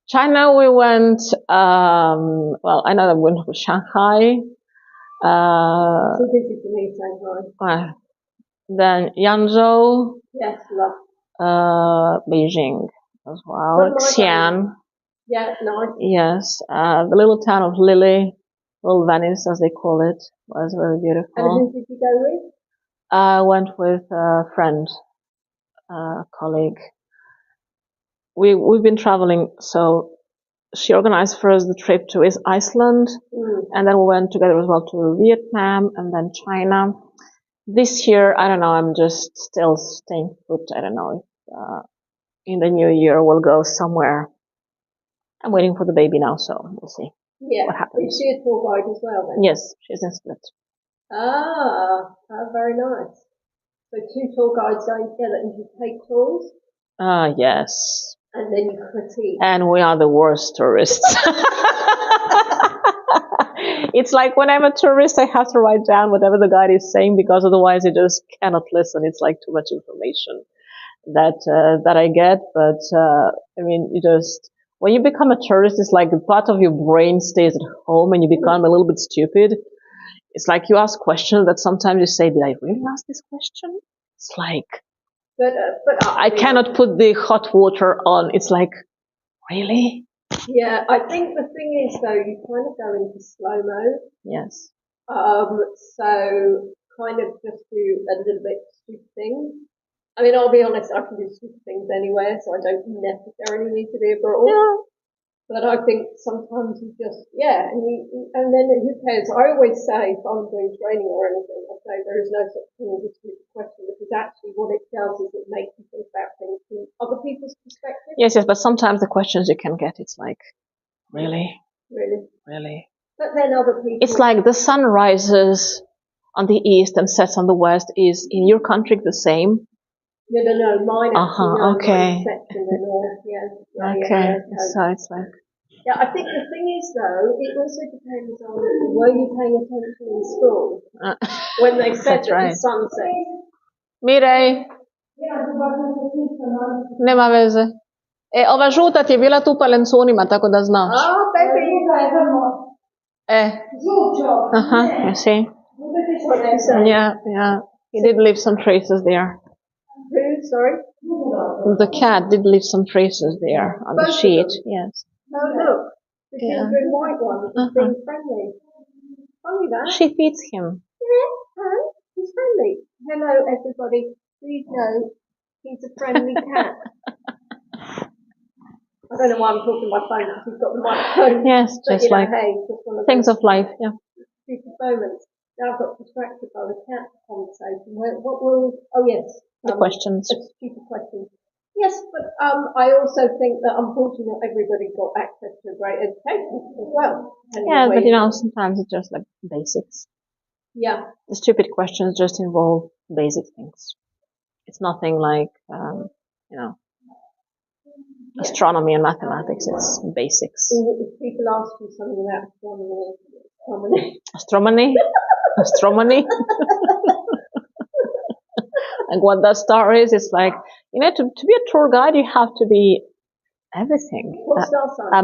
S3: China, we went, well, I know that we went to Shanghai.
S1: So busy for me, Shanghai.
S3: Then Yangzhou.
S1: Yes, love.
S3: Beijing. as well. Xi'an.
S2: Yeah, nice.
S3: Yes, the little town of Lille, little Venice as they call it, was very beautiful.
S2: And who did you go with?
S3: I went with a friend, a colleague. We've been traveling, so she organized for us the trip to Iceland, and then we went together as well to Vietnam and then China. This year, I don't know, I'm just still staying put. I don't know if in the new year we'll go somewhere. I'm waiting for the baby now, so we'll see what happens.
S2: Is she a tour guide as well then?
S3: Yes, she's in Split.
S2: Very nice. So 2 tour guides going together and you take tours?
S3: Yes.
S2: And then you critique.
S3: And we are the worst tourists. It's like when I'm a tourist, I have to write down whatever the guide is saying because otherwise I just cannot listen. It's like too much information that I get. But I mean, when you become a tourist, it's like part of your brain stays at home and you become a little bit stupid. It's like you ask questions that sometimes you say, did I really ask this question? It's like,
S2: but
S3: I cannot put the hot water on. It's like, really?
S2: Yeah, I think the thing is though, you kind of go into slow mode.
S3: Yes.
S2: So kind of just do a little bit stupid things. I mean, I'll be honest, I can do stupid things anywhere, so I don't necessarily need to be abroad.
S3: Yeah.
S2: But I think sometimes you just, and then who cares? I always say, if I'm doing training or anything, I say there is no such thing as a stupid question, because actually what it does is it makes you think about things from other people's perspective.
S3: Yes, but sometimes the questions you can get, it's like, really? Really?
S2: But then other people...
S3: It's like the sun rises on the east and sets on the west. Is in your country the same?
S2: No, mine actually,
S3: okay.
S2: Mine sets in the north,
S3: okay, so it's like...
S2: Yeah, I think the thing is though, it also depends on, were you paying attention in school when they said that the sun sets?
S3: Mirej, nema veze. Ova žuta ti je bila tu pa lencunima, tako da znaš.
S2: Baby.
S3: You see? Yeah. He did leave some traces there.
S2: Who, sorry?
S3: The cat did leave some traces there on the sheet, yes.
S2: Oh, look. The ginger and white one is being friendly. Funny that.
S3: She feeds him.
S2: Yeah, he's friendly. Hello, everybody. Please know he's a friendly cat. I don't know why I'm talking on my phone because he's got the microphone.
S3: Yes,
S2: but,
S3: just like
S2: just one of
S3: things of life, yeah.
S2: Stupid moments. Now I've got distracted by the cat conversation. What will? Oh yes,
S3: the questions.
S2: Stupid questions. Yes, but I also think that unfortunately not everybody got access to a great education as well.
S3: Yeah, but sometimes it's just like basics.
S2: Yeah.
S3: The stupid questions just involve basic things. It's nothing like, astronomy and mathematics. It's basics.
S2: If people ask you something about
S3: astronomy. Astronomy? Like what that star is, it's like, to be a tour guide, you have to be everything.
S2: What star sign?
S3: A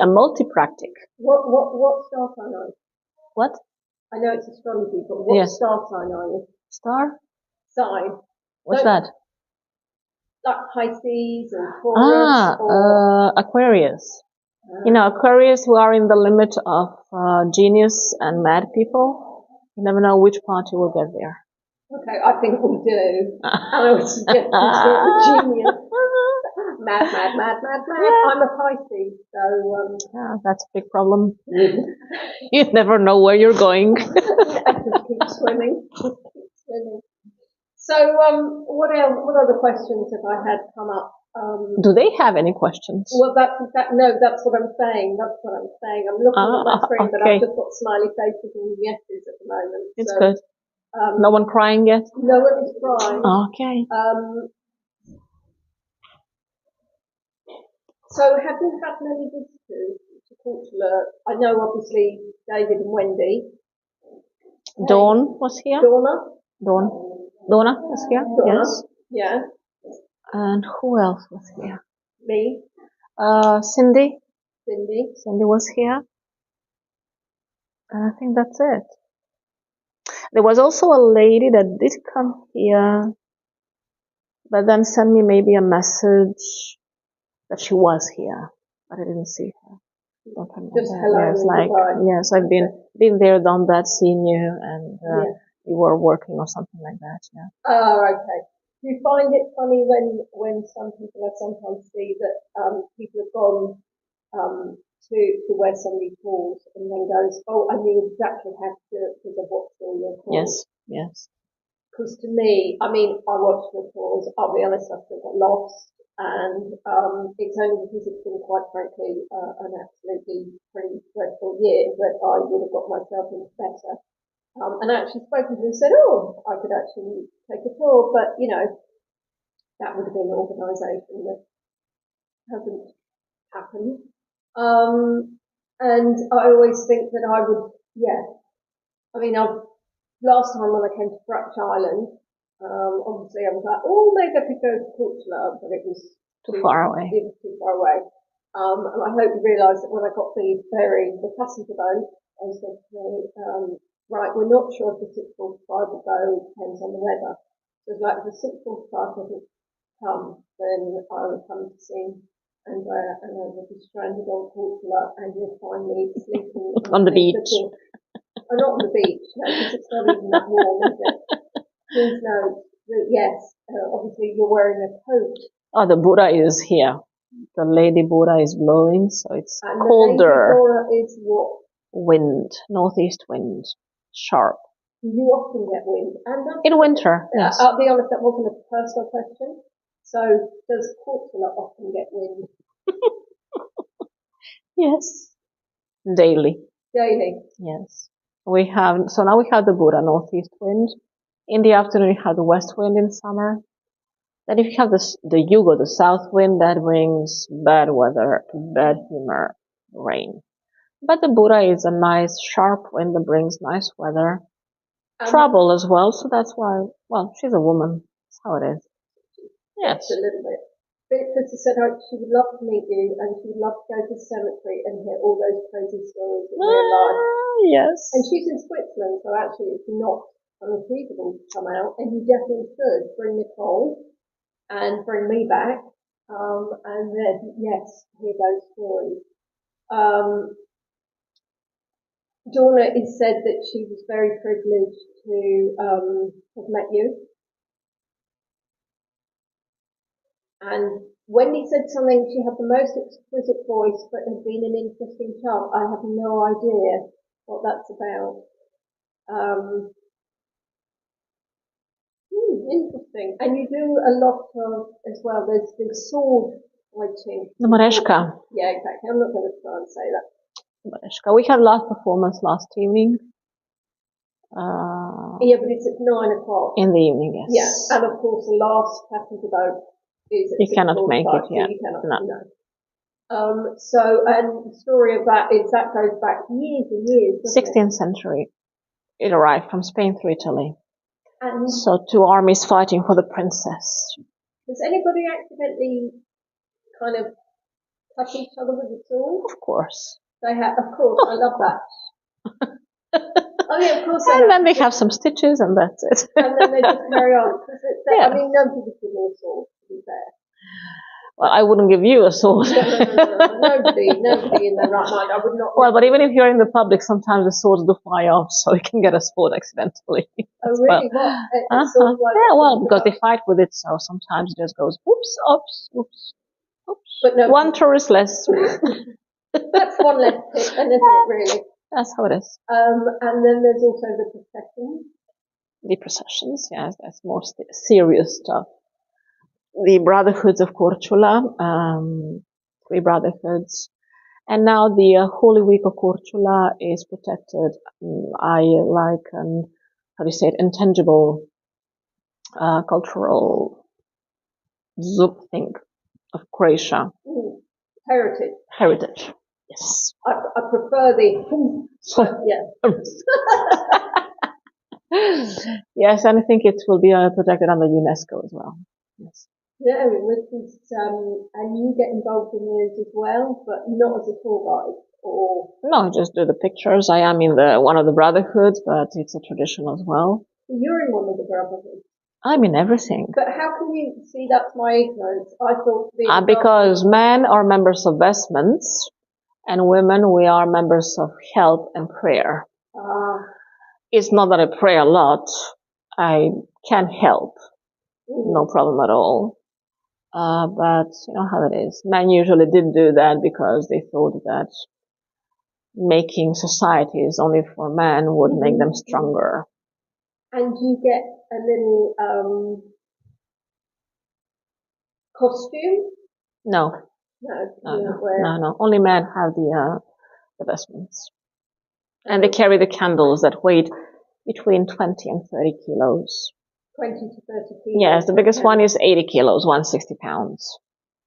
S3: multi-practic.
S2: What star sign are you?
S3: What?
S2: I know it's astrology, but what star sign are you?
S3: Star?
S2: Sign.
S3: What's that?
S2: Like Pisces or Taurus
S3: or... Aquarius. Aquarius who are in the limit of genius and mad people. You never know which part you will get there.
S2: Okay, I think we do. I would suggest it's genius. Mad. I'm a Pisces, so...
S3: that's a big problem. You never know where you're going.
S2: Just keep swimming. So, what other questions have I had come up?
S3: Do they have any questions?
S2: Well, that's what I'm saying. I'm looking at my screen, but I've just got smiley faces and yeses at the moment.
S3: It's good. No one crying yet?
S2: No one is crying.
S3: Okay.
S2: So have you had many visitors to Korcula? I know obviously David and Wendy.
S3: Dawn was here. Donna was here. Yes.
S2: Yeah.
S3: And who else was here?
S2: Me.
S3: Cindy.
S2: Cindy
S3: was here. And I think that's it. There was also a lady that did come here, but then sent me maybe a message that she was here, but I didn't see her. Don't remember.
S2: Just hello
S3: Yes,
S2: and
S3: like
S2: goodbye.
S3: yes, I've been there, done that, seen you, and
S2: Yeah.
S3: you were working or something like that. Yeah.
S2: Oh, okay. Do you find it funny when some people, I sometimes see that people have gone to where somebody calls and then goes, oh, I knew exactly how to do it because I watched all your calls.
S3: Yes. Yes.
S2: Because to me, I mean, I watched the calls. I'll be honest, I still got lost, and it's only because it's been quite frankly an absolutely pretty dreadful year that I would have got myself into better. And I actually spoken to them and said, oh, I could actually take a tour, but you know, that would have been an organisation that hasn't happened. And I always think that I would, yeah. I mean, last time when I came to Crutch Island, obviously I was like, oh, maybe I could go to Korcula, but it was
S3: Too far away.
S2: It was too far away. And I hope you realise that when I got the ferry, the passenger boat, they said to me, right, we're not sure if the 6:45 will go, it depends on the weather. So it's like, if the 6:45 doesn't come, then I will come to see Andrea and I will be stranded on Korcula and you'll find me sleeping
S3: On the beach.
S2: Oh, not on the beach, no, because it's not even that warm, is it? Please note that yes, obviously you're wearing a coat.
S3: Oh, the Buddha is here. The lady Buddha is blowing, so it's
S2: And
S3: colder.
S2: the lady Buddha is what?
S3: Wind, northeast wind, sharp.
S2: You often get wind. And
S3: in winter, yes.
S2: I'll be honest, that wasn't a personal question. So does Korcula often get wind?
S3: Yes. Daily.
S2: Daily.
S3: Yes. So now we have the Buddha northeast wind. In the afternoon, we have the west wind in summer. Then if you have the Yugo, the south wind, that brings bad weather, bad humor, rain. But the Buddha is a nice, sharp wind that brings nice weather. Trouble as well, so that's why, well, she's a woman. That's how it is. Yes.
S2: A little bit. But said she would love to meet you and she would love to go to the cemetery and hear all those crazy stories in real life.
S3: Yes.
S2: And she's in Switzerland, so actually it's not unachievable to come out. And you definitely should bring Nicole and bring me back. And then, yes, hear those stories. Donna is said that she was very privileged to have met you. And Wendy said something, she had the most exquisite voice, but had been an interesting child. I have no idea what that's about. Interesting. And you do a lot of, as well, there's the sword fighting.
S3: The Mareshka.
S2: Yeah, exactly. I'm not going to try and say that.
S3: Mareshka. We had last performance last evening.
S2: Yeah, but it's at 9 o'clock.
S3: In the evening, yes.
S2: Yeah, and of course the last passenger boat is at
S3: You cannot make it, yeah.
S2: So you cannot,
S3: no.
S2: So, and the story of that is that goes back years and years,
S3: 16th century. It arrived from Spain through Italy.
S2: And
S3: so two armies fighting for the princess.
S2: Does anybody accidentally kind of touch each other with the sword?
S3: Of course.
S2: They have, of course, I love that. Oh yeah, of course.
S3: And then they have some stitches and that's it.
S2: And then they just carry on.
S3: Yeah.
S2: I mean, nobody would give me a sword, to be fair.
S3: Well, I wouldn't give you a sword.
S2: No. Nobody in their right mind. I would not.
S3: Well, but even if you're in the public, sometimes the swords do fly off, so you can get a sword accidentally.
S2: Oh, really?
S3: Well.
S2: Like
S3: yeah, well, because they fight with it, so sometimes it just goes, oops, oops, oops, oops.
S2: But no,
S3: one tourist less.
S2: That's one less tip, and isn't it really?
S3: That's how it is.
S2: And then there's also the processions.
S3: The processions, yes, that's more serious stuff. The brotherhoods of Korcula, 3 brotherhoods. And now the Holy Week of Korcula is protected. I like, how do you say it, intangible cultural thing of Croatia. Heritage. Yes.
S2: I prefer the
S3: Yes, and I think it will be protected under UNESCO as well. Yes.
S2: Yeah, which is, and you get involved in those as well, but not as a tour guide, or?
S3: No, just do the pictures. I am in one of the brotherhoods, but it's a tradition as well.
S2: You're in one of the brotherhoods.
S3: I'm in everything.
S1: But how can you see? That's my ignorance. I thought
S3: Because men are members of vestments, and women, we are members of help and prayer. It's not that I pray a lot. I can help. No problem at all. But you know how it is. Men usually didn't do that because they thought that making societies only for men would make them stronger.
S1: And you get a little costume?
S3: No. No. Only men have the vestments. And they carry the candles that weigh between 20 and 30 kilos.
S1: 20 to 30 kilos?
S3: Yes, the biggest one is 80 kilos, 160 pounds.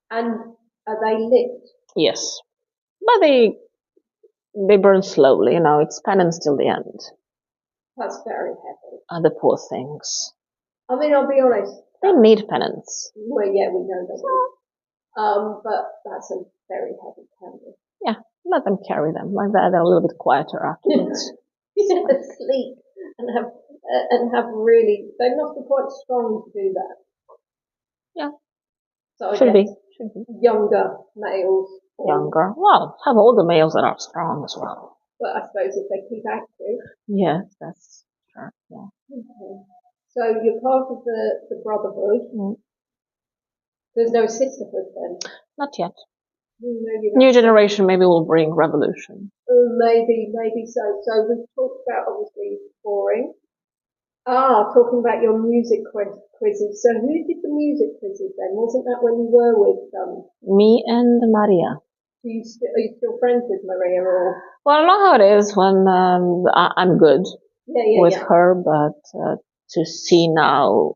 S1: And are they lit?
S3: Yes. But they burn slowly, you know, it's penance till the end.
S1: That's very heavy.
S3: The poor things.
S1: I mean, I'll be honest.
S3: They need penance.
S1: Well, yeah, we know they do. But that's a very heavy candle.
S3: Yeah, let them carry them. Like that, they're a little bit quieter afterwards.
S1: Sleep and have really. They must be quite strong to do that.
S3: Yeah.
S1: So I
S3: Should be.
S1: Younger males.
S3: Younger. Well, have older males that are strong as well.
S1: But I suppose if they keep active.
S3: Yes, that's true. Yeah.
S1: Okay. So you're part of the brotherhood.
S3: Mm.
S1: There's no sisterhood then?
S3: Not yet.
S1: Maybe
S3: New generation maybe will bring revolution.
S1: Maybe so. So we've talked about obviously touring. Talking about your music quizzes. So who did the music quizzes then? Wasn't that when you were with
S3: me and Maria?
S1: Are you still friends with Maria or?
S3: Well, I know how it is when I'm good with her, but to see now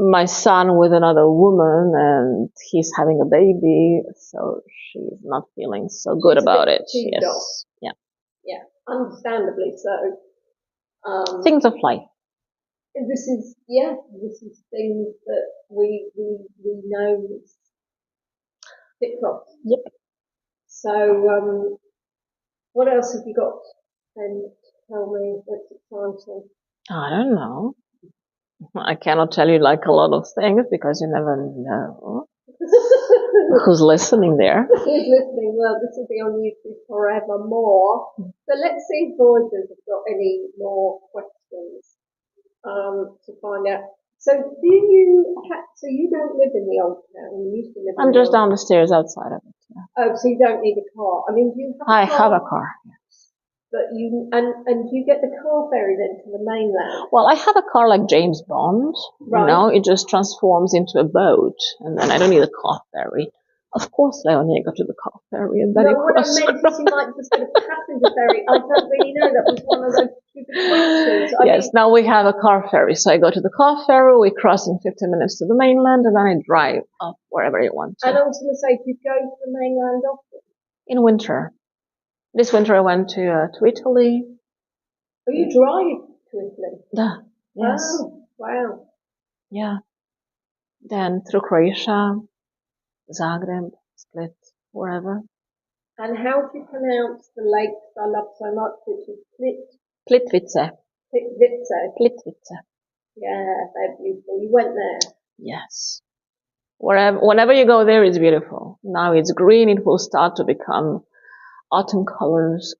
S3: my son with another woman and he's having a baby, so she's not feeling so good about it. Yes.
S1: Off. Yeah, understandably so.
S3: Things of life.
S1: This is things that we know is TikTok.
S3: Yep.
S1: So what else have you got then to tell me that's exciting?
S3: I don't know. I cannot tell you like a lot of things because you never know who's listening there.
S1: Who's listening? Well, this will be on YouTube forevermore. So let's see if Voyagers have got any more questions to find out. So so you don't live in the old town? You used to live
S3: I'm just down the stairs outside of it. Yeah.
S1: Oh, so you don't need a car. I mean, do you have
S3: I have a car. Yes.
S1: But and you get the car ferry then to the mainland?
S3: Well, I have a car like James Bond. Right. You know, it just transforms into a boat, and then I don't need a car ferry. Of course, Leonie, go to the car ferry and then you cross.
S1: What I meant is you might just get a passenger ferry. I don't really know. That was one of those stupid questions.
S3: Yes, now we have a car ferry. So I go to the car ferry, we cross in 15 minutes to the mainland, and then I drive up wherever you want to.
S1: And I was going to say, do you go to the mainland often?
S3: In winter. This winter I went to Italy.
S1: Oh, you drive to Italy?
S3: Yeah. Yes.
S1: Oh, wow.
S3: Yeah. Then through Croatia, Zagreb, Split, wherever.
S1: And how do you pronounce the lakes I love so much, which is
S3: Plitvice.
S1: Plitvice. Yeah, they're beautiful. You went there?
S3: Yes. Whenever you go there, it's beautiful. Now it's green. It will start to become autumn colors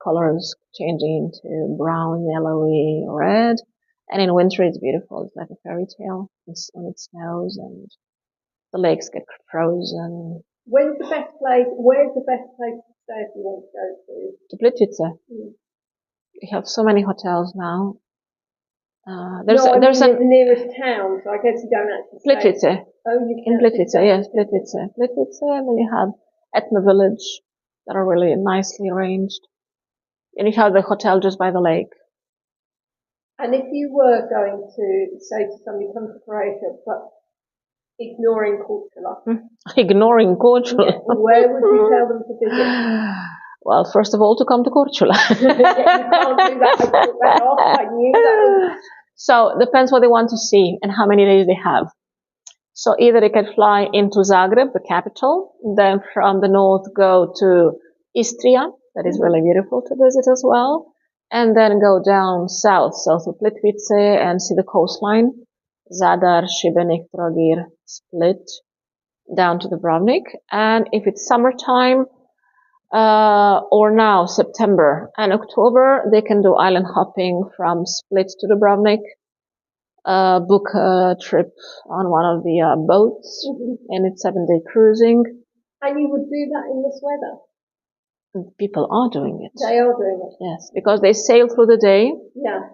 S3: changing into brown, yellowy, red. And in winter, it's beautiful. It's like a fairy tale when it snows and the lakes get frozen.
S1: Where's the best place to stay if you want to go to?
S3: Plitvice. We have so many hotels now. There's
S1: the nearest town, so I guess you don't actually
S3: Plitvice.
S1: Oh, you
S3: in Plitvice, yes, Plitvice. Plitvice, and then you have Etna Village that are really nicely arranged. And you have the hotel just by the lake.
S1: And if you were going to say to somebody, come to Croatia, but ignoring Korcula.
S3: Ignoring Korcula.
S1: Yeah, where would you tell them to visit?
S3: Well, first of all, to come to Korcula.
S1: You can't do that. I took that off. I knew that.
S3: So, depends what they want to see and how many days they have. So, either they can fly into Zagreb, the capital, then from the north go to Istria, that is really beautiful to visit as well, and then go down south to Plitvice and see the coastline. Zadar, Šibenik, Trogir, Split, down to Dubrovnik. And if it's summertime, or now September and October, they can do island hopping from Split to Dubrovnik, book a trip on one of the boats, and it's 7-day cruising.
S1: And you would do that in this weather?
S3: People are doing it.
S1: They are doing it?
S3: Yes, because they sail through the day.
S1: Yeah.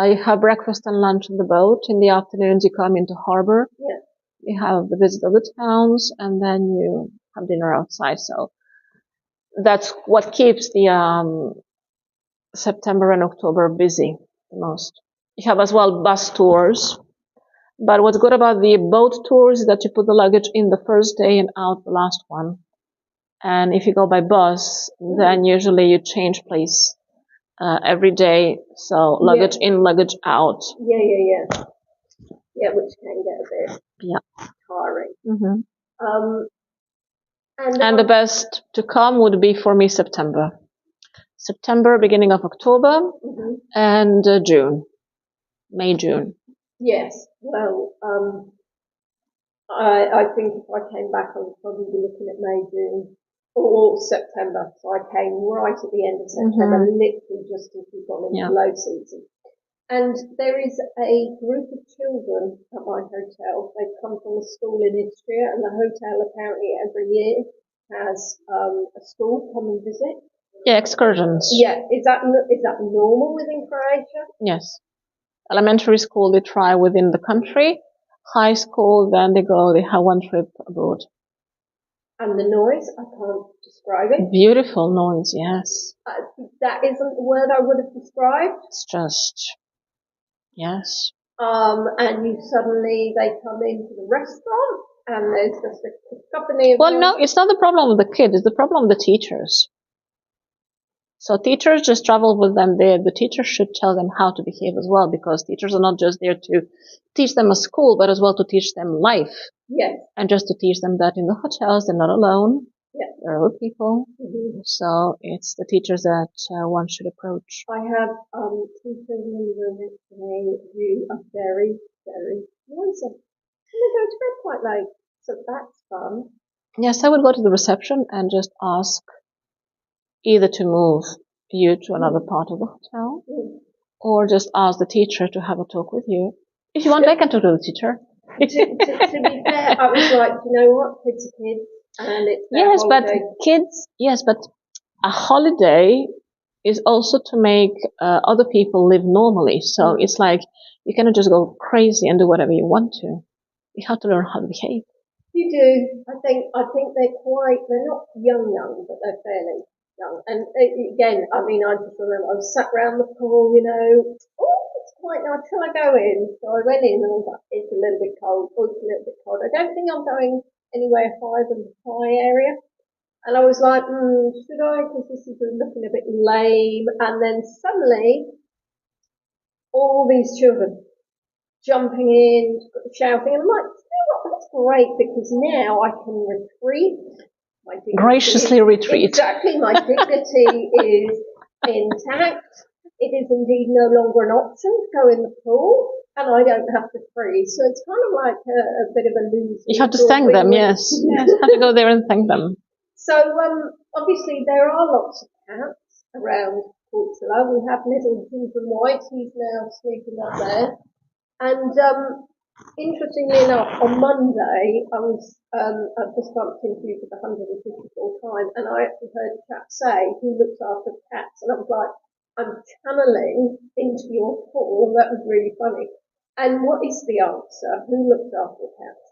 S3: You have breakfast and lunch on the boat. In the afternoons, you come into harbor.
S1: Yeah.
S3: You have the visit of the towns, and then you have dinner outside. So that's what keeps the September and October busy the most. You have as well bus tours. But what's good about the boat tours is that you put the luggage in the first day and out the last one. And if you go by bus, then usually you change place every day. So luggage in, luggage out.
S1: Yeah. Yeah, which can get a bit tiring.
S3: And the best to come would be for me September. September, beginning of October, and June. May, June.
S1: Yes. Well, I think if I came back, I would probably be looking at May, June, or September. So I came right at the end of September, literally just as we've gone into low season. And there is a group of children at my hotel. They've come from a school in Istria, and the hotel apparently every year has a school come and visit.
S3: Yeah, excursions.
S1: Yeah, is that normal within Croatia?
S3: Yes. Elementary school, they try within the country. High school, then they have one trip abroad.
S1: And the noise, I can't describe it.
S3: Beautiful noise, yes.
S1: That isn't the word I would have described.
S3: It's just, yes.
S1: And they come into the restaurant, and there's just a cacophony of...
S3: Well, no, it's not the problem with the kids, it's the problem with the teachers. So teachers just travel with them there. The teachers should tell them how to behave as well, because teachers are not just there to teach them a school, but as well to teach them life.
S1: Yes.
S3: And just to teach them that in the hotels, they're not alone.
S1: Yes.
S3: There are other people. So it's the teachers that one should approach.
S1: I have two children in the room next to me who are very, very noisy. And they go to bed quite late, so that's fun.
S3: Yes, I would go to the reception and just ask either to move you to another part of the hotel, or just ask the teacher to have a talk with you. If you want, I can talk to the teacher.
S1: To be fair, I was like, you know what, kids are kids, and it's their
S3: holiday. But a holiday is also to make other people live normally. So it's like, you cannot just go crazy and do whatever you want to. You have to learn how to behave.
S1: You do. I think they're not young, but they're fairly young. And again, I mean, I just remember I was sat around the pool, it's quite nice. Shall I go in? So I went in and I was like, it's a little bit cold. I don't think I'm going anywhere higher than the high area. And I was like, should I? Because this is looking a bit lame. And then suddenly, all these children jumping in, shouting, and I'm like, you know what? That's great, because now I can retreat.
S3: Graciously retreat.
S1: Exactly, my dignity is intact. It is indeed no longer an option to go in the pool, and I don't have to freeze. So it's kind of like a bit of a lose.
S3: You have to thank them, yes. Yes, have to go there and thank them.
S1: So obviously there are lots of cats around Korcula. We have little Ginger White. He's now sleeping up there. And interestingly enough, on Monday, I just bumped into you for the 154th time, and I actually heard a chap say, who looks after cats? And I was like, I'm channeling into your pool. That was really funny. And what is the answer? Who looks after cats?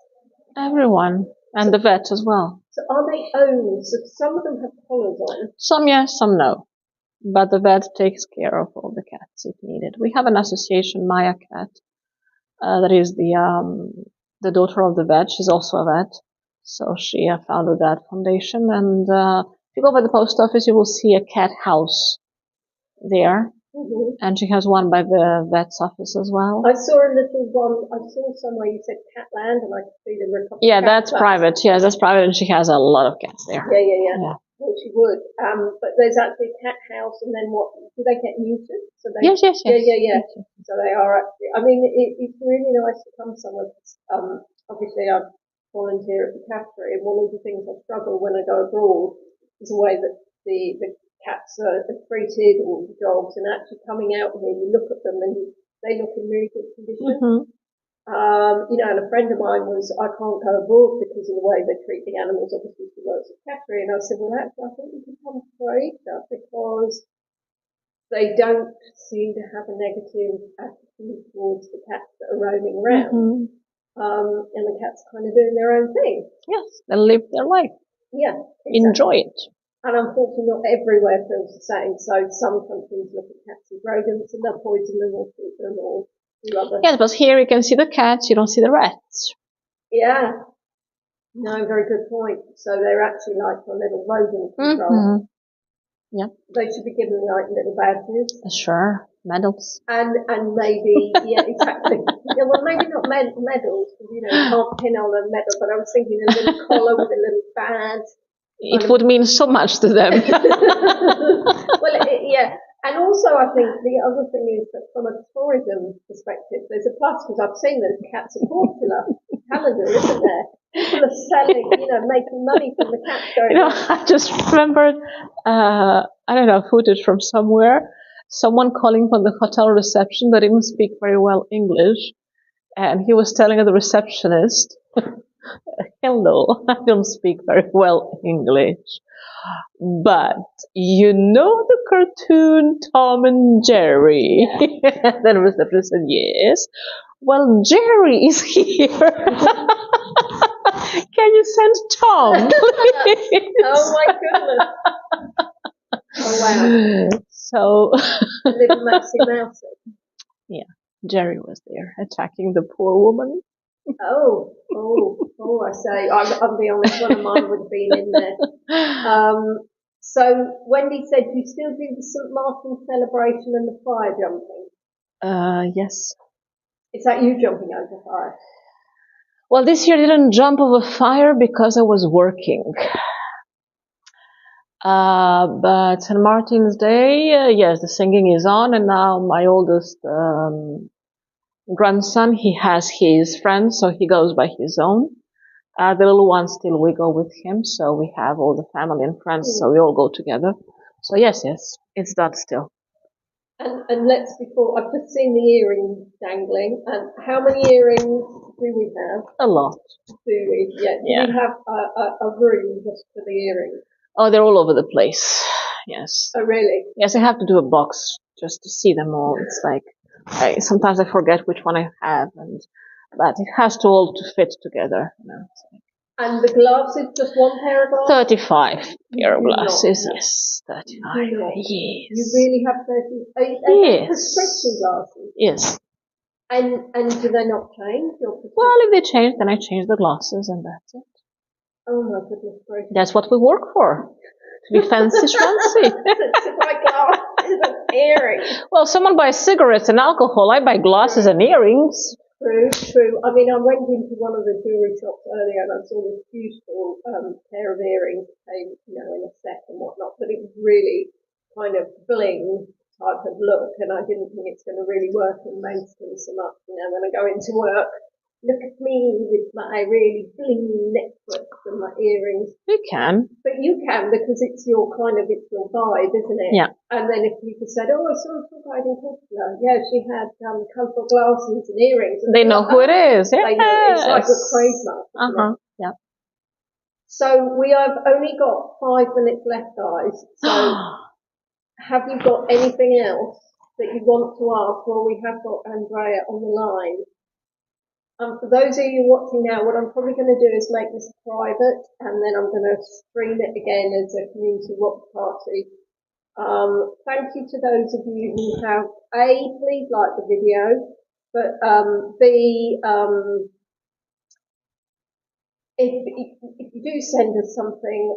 S3: Everyone. And the vet as well.
S1: So are they owned? So some of them have collars on?
S3: Some yes, some no. But the vet takes care of all the cats if needed. We have an association, Maya Cat, that is the daughter of the vet. She's also a vet. So she founded that foundation. And if you go by the post office, you will see a cat house there. And she has one by the vet's office as well.
S1: I saw a little one. I saw somewhere you said Catland, and I could see there were a couple
S3: Yeah,
S1: of
S3: that's private. Yeah, that's private, and she has a lot of cats there.
S1: Yeah. Well, she would. But there's actually a cat house, and then what
S2: do they get neutered? So they,
S3: Yes.
S2: Yeah. So they are actually. I mean, it's really nice to come somewhere. Obviously, I volunteer at the cattery, and one of the things I struggle when I go abroad is the way that the cats are treated, or the dogs, and actually coming out here, you look at them and they look in really good condition.
S3: Mm-hmm.
S2: And a friend of mine I can't go abroad because of the way they treat the animals. Obviously, she works at cattery, and I said, well, actually, I think we can come to Croatia because they don't seem to have a negative attitude towards the cats that are roaming around.
S3: Mm-hmm.
S2: And the cats kind of doing their own thing.
S3: Yes, they live their life.
S2: Yeah, exactly.
S3: Enjoy it.
S2: And unfortunately, not everywhere feels the same. So some countries look at cats as rodents and they'll poison them or shoot them or do other.
S3: Yes, but here you can see the cats, you don't see the rats.
S2: Yeah. No, very good point. So they're actually like a little rodent control.
S3: Mm-hmm. Yeah.
S2: They should be given like little badges.
S3: Sure, medals.
S2: And maybe, yeah, exactly. Yeah, well, maybe not medals, because, you can't pin on a medal, but I was thinking a little collar with a little badge.
S3: It would mean so much to them.
S2: Well, yeah. And also, I think the other thing is that from a tourism perspective, there's a plus, because I've seen the cats at Korcula calendar, isn't there? People are selling, making money from the cats going.
S3: I just remembered, I don't know, footage from somewhere. Someone calling from the hotel reception that didn't speak very well English. And he was telling the receptionist, hello, I don't speak very well English. But you know the cartoon Tom and Jerry? Yeah. Then the receptionist said, yes. Well, Jerry is here. Can you send Tom, please?
S2: Oh my goodness. Oh wow.
S3: So
S2: little Maxie Mousy.
S3: Yeah, Jerry was there attacking the poor woman.
S2: Oh, I say, I'll be honest, one of mine would have been in there. So Wendy said you still do the St. Martin celebration and the fire jumping?
S3: Yes.
S2: Is that you jumping over fire?
S3: Well, this year I didn't jump over fire because I was working. But St. Martin's Day, yes, the singing is on, and now my oldest grandson, he has his friends, so he goes by his own. The little one still, we go with him, so we have all the family and friends, so we all go together. So yes, it's that still.
S2: And I've just seen the earrings dangling, and how many earrings do we have?
S3: A lot.
S2: Do we? Yeah. Do we have a room just for the earrings?
S3: Oh, they're all over the place. Yes.
S2: Oh, really?
S3: Yes, I have to do a box just to see them all. It's like, sometimes I forget which one I have, but it has to all to fit together.
S2: And the glasses, just one pair of glasses?
S3: 35 pair of glasses, yes. 35, yes.
S2: You really have 30?
S3: Yes.
S2: Prescription glasses?
S3: Yes.
S2: And do they not change?
S3: Well, if they change, then I change the glasses and that's it.
S2: Oh my goodness gracious.
S3: That's what we work for. To be fancy schmancy.
S2: To buy glasses and earrings.
S3: Well, someone buys cigarettes and alcohol. I buy glasses and earrings.
S2: True. I mean, I went into one of the jewellery shops earlier and I saw this beautiful pair of earrings that came, in a set and whatnot, but it was really kind of bling type of look, and I didn't think it's going to really work in Maidstone so much, when I go into work. Look at me with my really bling necklace and my earrings.
S3: You can.
S2: But you can, because it's your vibe, isn't it?
S3: Yeah.
S2: And then if people said, oh, I saw a guy in Korcula. Yeah, she had colourful glasses and earrings. And
S3: they know who it is. Yes.
S2: They know. It's like a trademark.
S3: Yeah.
S2: So we have only got 5 minutes left, guys. So have you got anything else that you want to ask? Well, we have got Andrea on the line. For those of you watching now, what I'm probably going to do is make this private, and then I'm going to stream it again as a community watch party. Thank you to those of you who have, please like the video, but B, if you do send us something,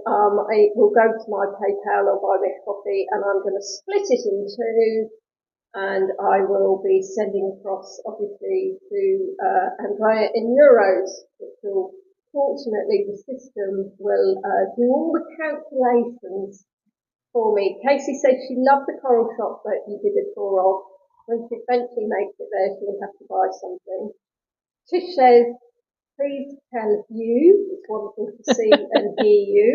S2: it will go to my PayPal or buy me a coffee, and I'm going to split it in two. And I will be sending across, obviously, to Andrea in euros, which will, fortunately, the system will do all the calculations
S1: for me. Casey said she loved the coral shop that you did a tour of. When she eventually makes it there, she will have to buy something. Tish says, please tell you. It's wonderful to see and hear you.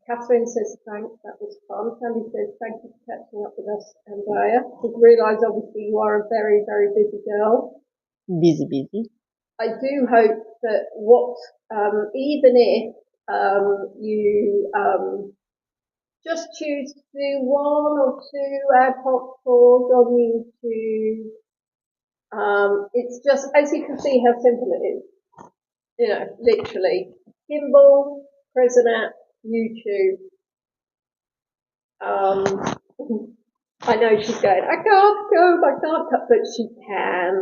S1: Catherine says, thanks, that was fun. Sandy says, thank you for catching up with us, Andrea. We realise, obviously, you are a very, very busy girl.
S3: Busy.
S1: I do hope that even if you just choose to do 1 or 2 ad hoc tours on YouTube, it's just, as you can see how simple it is. You know, literally, gimbal, prison app, YouTube. I know she's going, I can't go, but she can.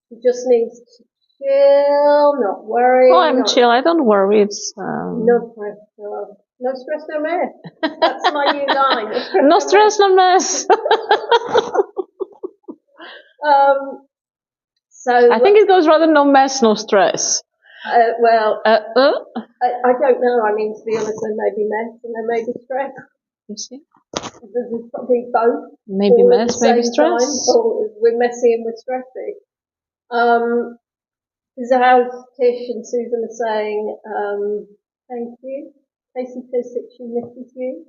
S1: She just needs to chill, not worry.
S3: Oh, I'm chill. I don't worry. It's
S1: no pressure, no stress, no mess. That's my new line.
S3: No stress, no mess.
S1: So
S3: I think it goes rather no mess, no stress.
S1: I don't know. I mean, to be honest, there may be mess and there may be stress.
S3: You see?
S1: There's probably both.
S3: Maybe mess, maybe stress.
S1: Or we're messy and we're stressy. This is how Tish and Susan are saying, thank you. Casey says that she misses you.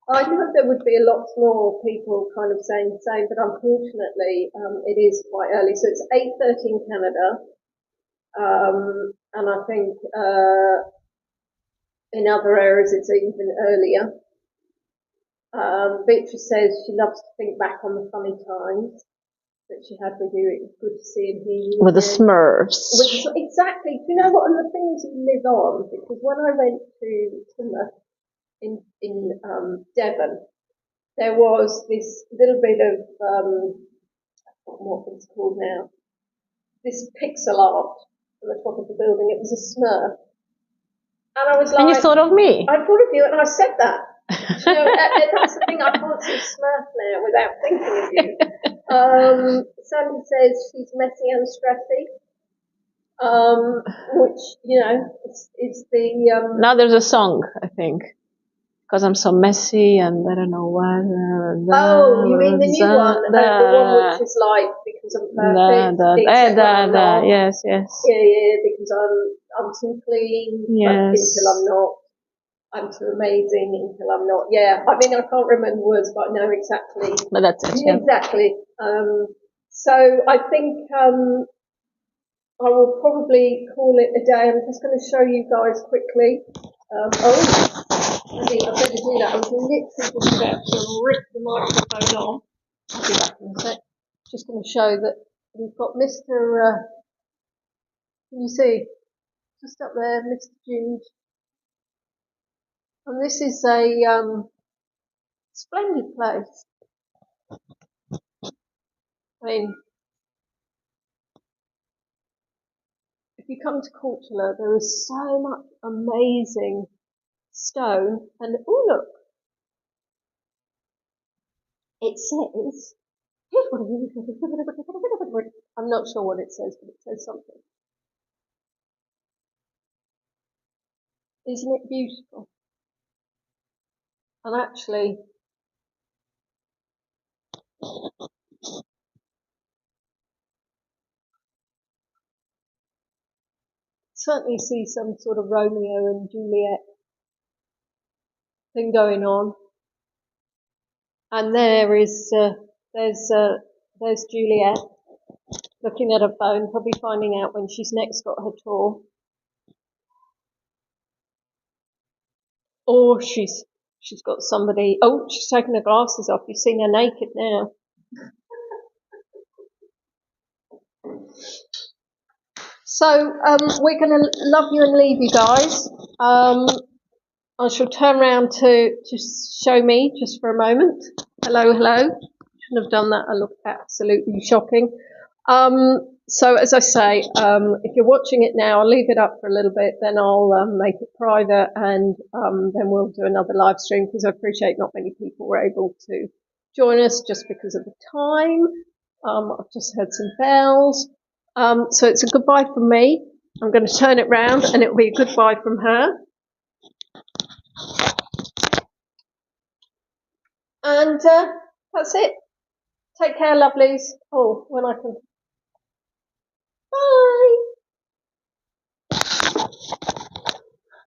S1: I know there would be a lot more people kind of saying the same, but unfortunately, it is quite early. So it's 8:30 in Canada. And I think, in other areas it's even earlier. Beatrice says she loves to think back on the funny times that she had with you. It was good to see and hear you.
S3: With the Smurfs.
S1: Exactly. Do you know what? And the things you live on, because when I went to Plymouth in Devon, there was this little bit of, what it's called now, this pixel art on the top of the building. It was a Smurf. And I was like... And
S3: you thought of me?
S1: I thought of you and I said that. You know, that's the thing, I can't see Smurf now without thinking of you. Sandy says she's messy and stressy, which, you know, it's the...
S3: Now there's a song, I think, because I'm so messy and I don't know what.
S1: Oh, you mean the new one? The one which is like, because I'm perfect.
S3: Yes.
S1: Yeah, because I'm too clean until I'm not. I'm too amazing until I'm not. Yeah, I mean, I can't remember words, but I know exactly.
S3: But that's it, yeah.
S1: Exactly. So I think I will probably call it a day. I'm just going to show you guys quickly. I better do that. I was literally just about to rip the microphone on. I'll be back in a sec. Just going to show that we've got Mr. Can you see? Just up there, Mr. Jude. And this is a splendid place. I mean, if you come to Korcula, there is so much amazing stone. And oh look, it says, I'm not sure what it says, but it says something. Isn't it beautiful? And actually, certainly see some sort of Romeo and Juliet thing going on. And there is, there's Juliet looking at her phone, probably finding out when she's next got her tour. Or she's got somebody, oh, she's taken her glasses off. You've seen her naked now. So, we're going to love you and leave you guys. I shall turn around to show me just for a moment. Hello. Shouldn't have done that. I look absolutely shocking. So as I say, if you're watching it now, I'll leave it up for a little bit, then I'll make it private, and then we'll do another live stream, because I appreciate not many people were able to join us just because of the time. I've just heard some bells. So it's a goodbye from me. I'm going to turn it round and it'll be a goodbye from her. And that's it. Take care, lovelies. Oh, when I can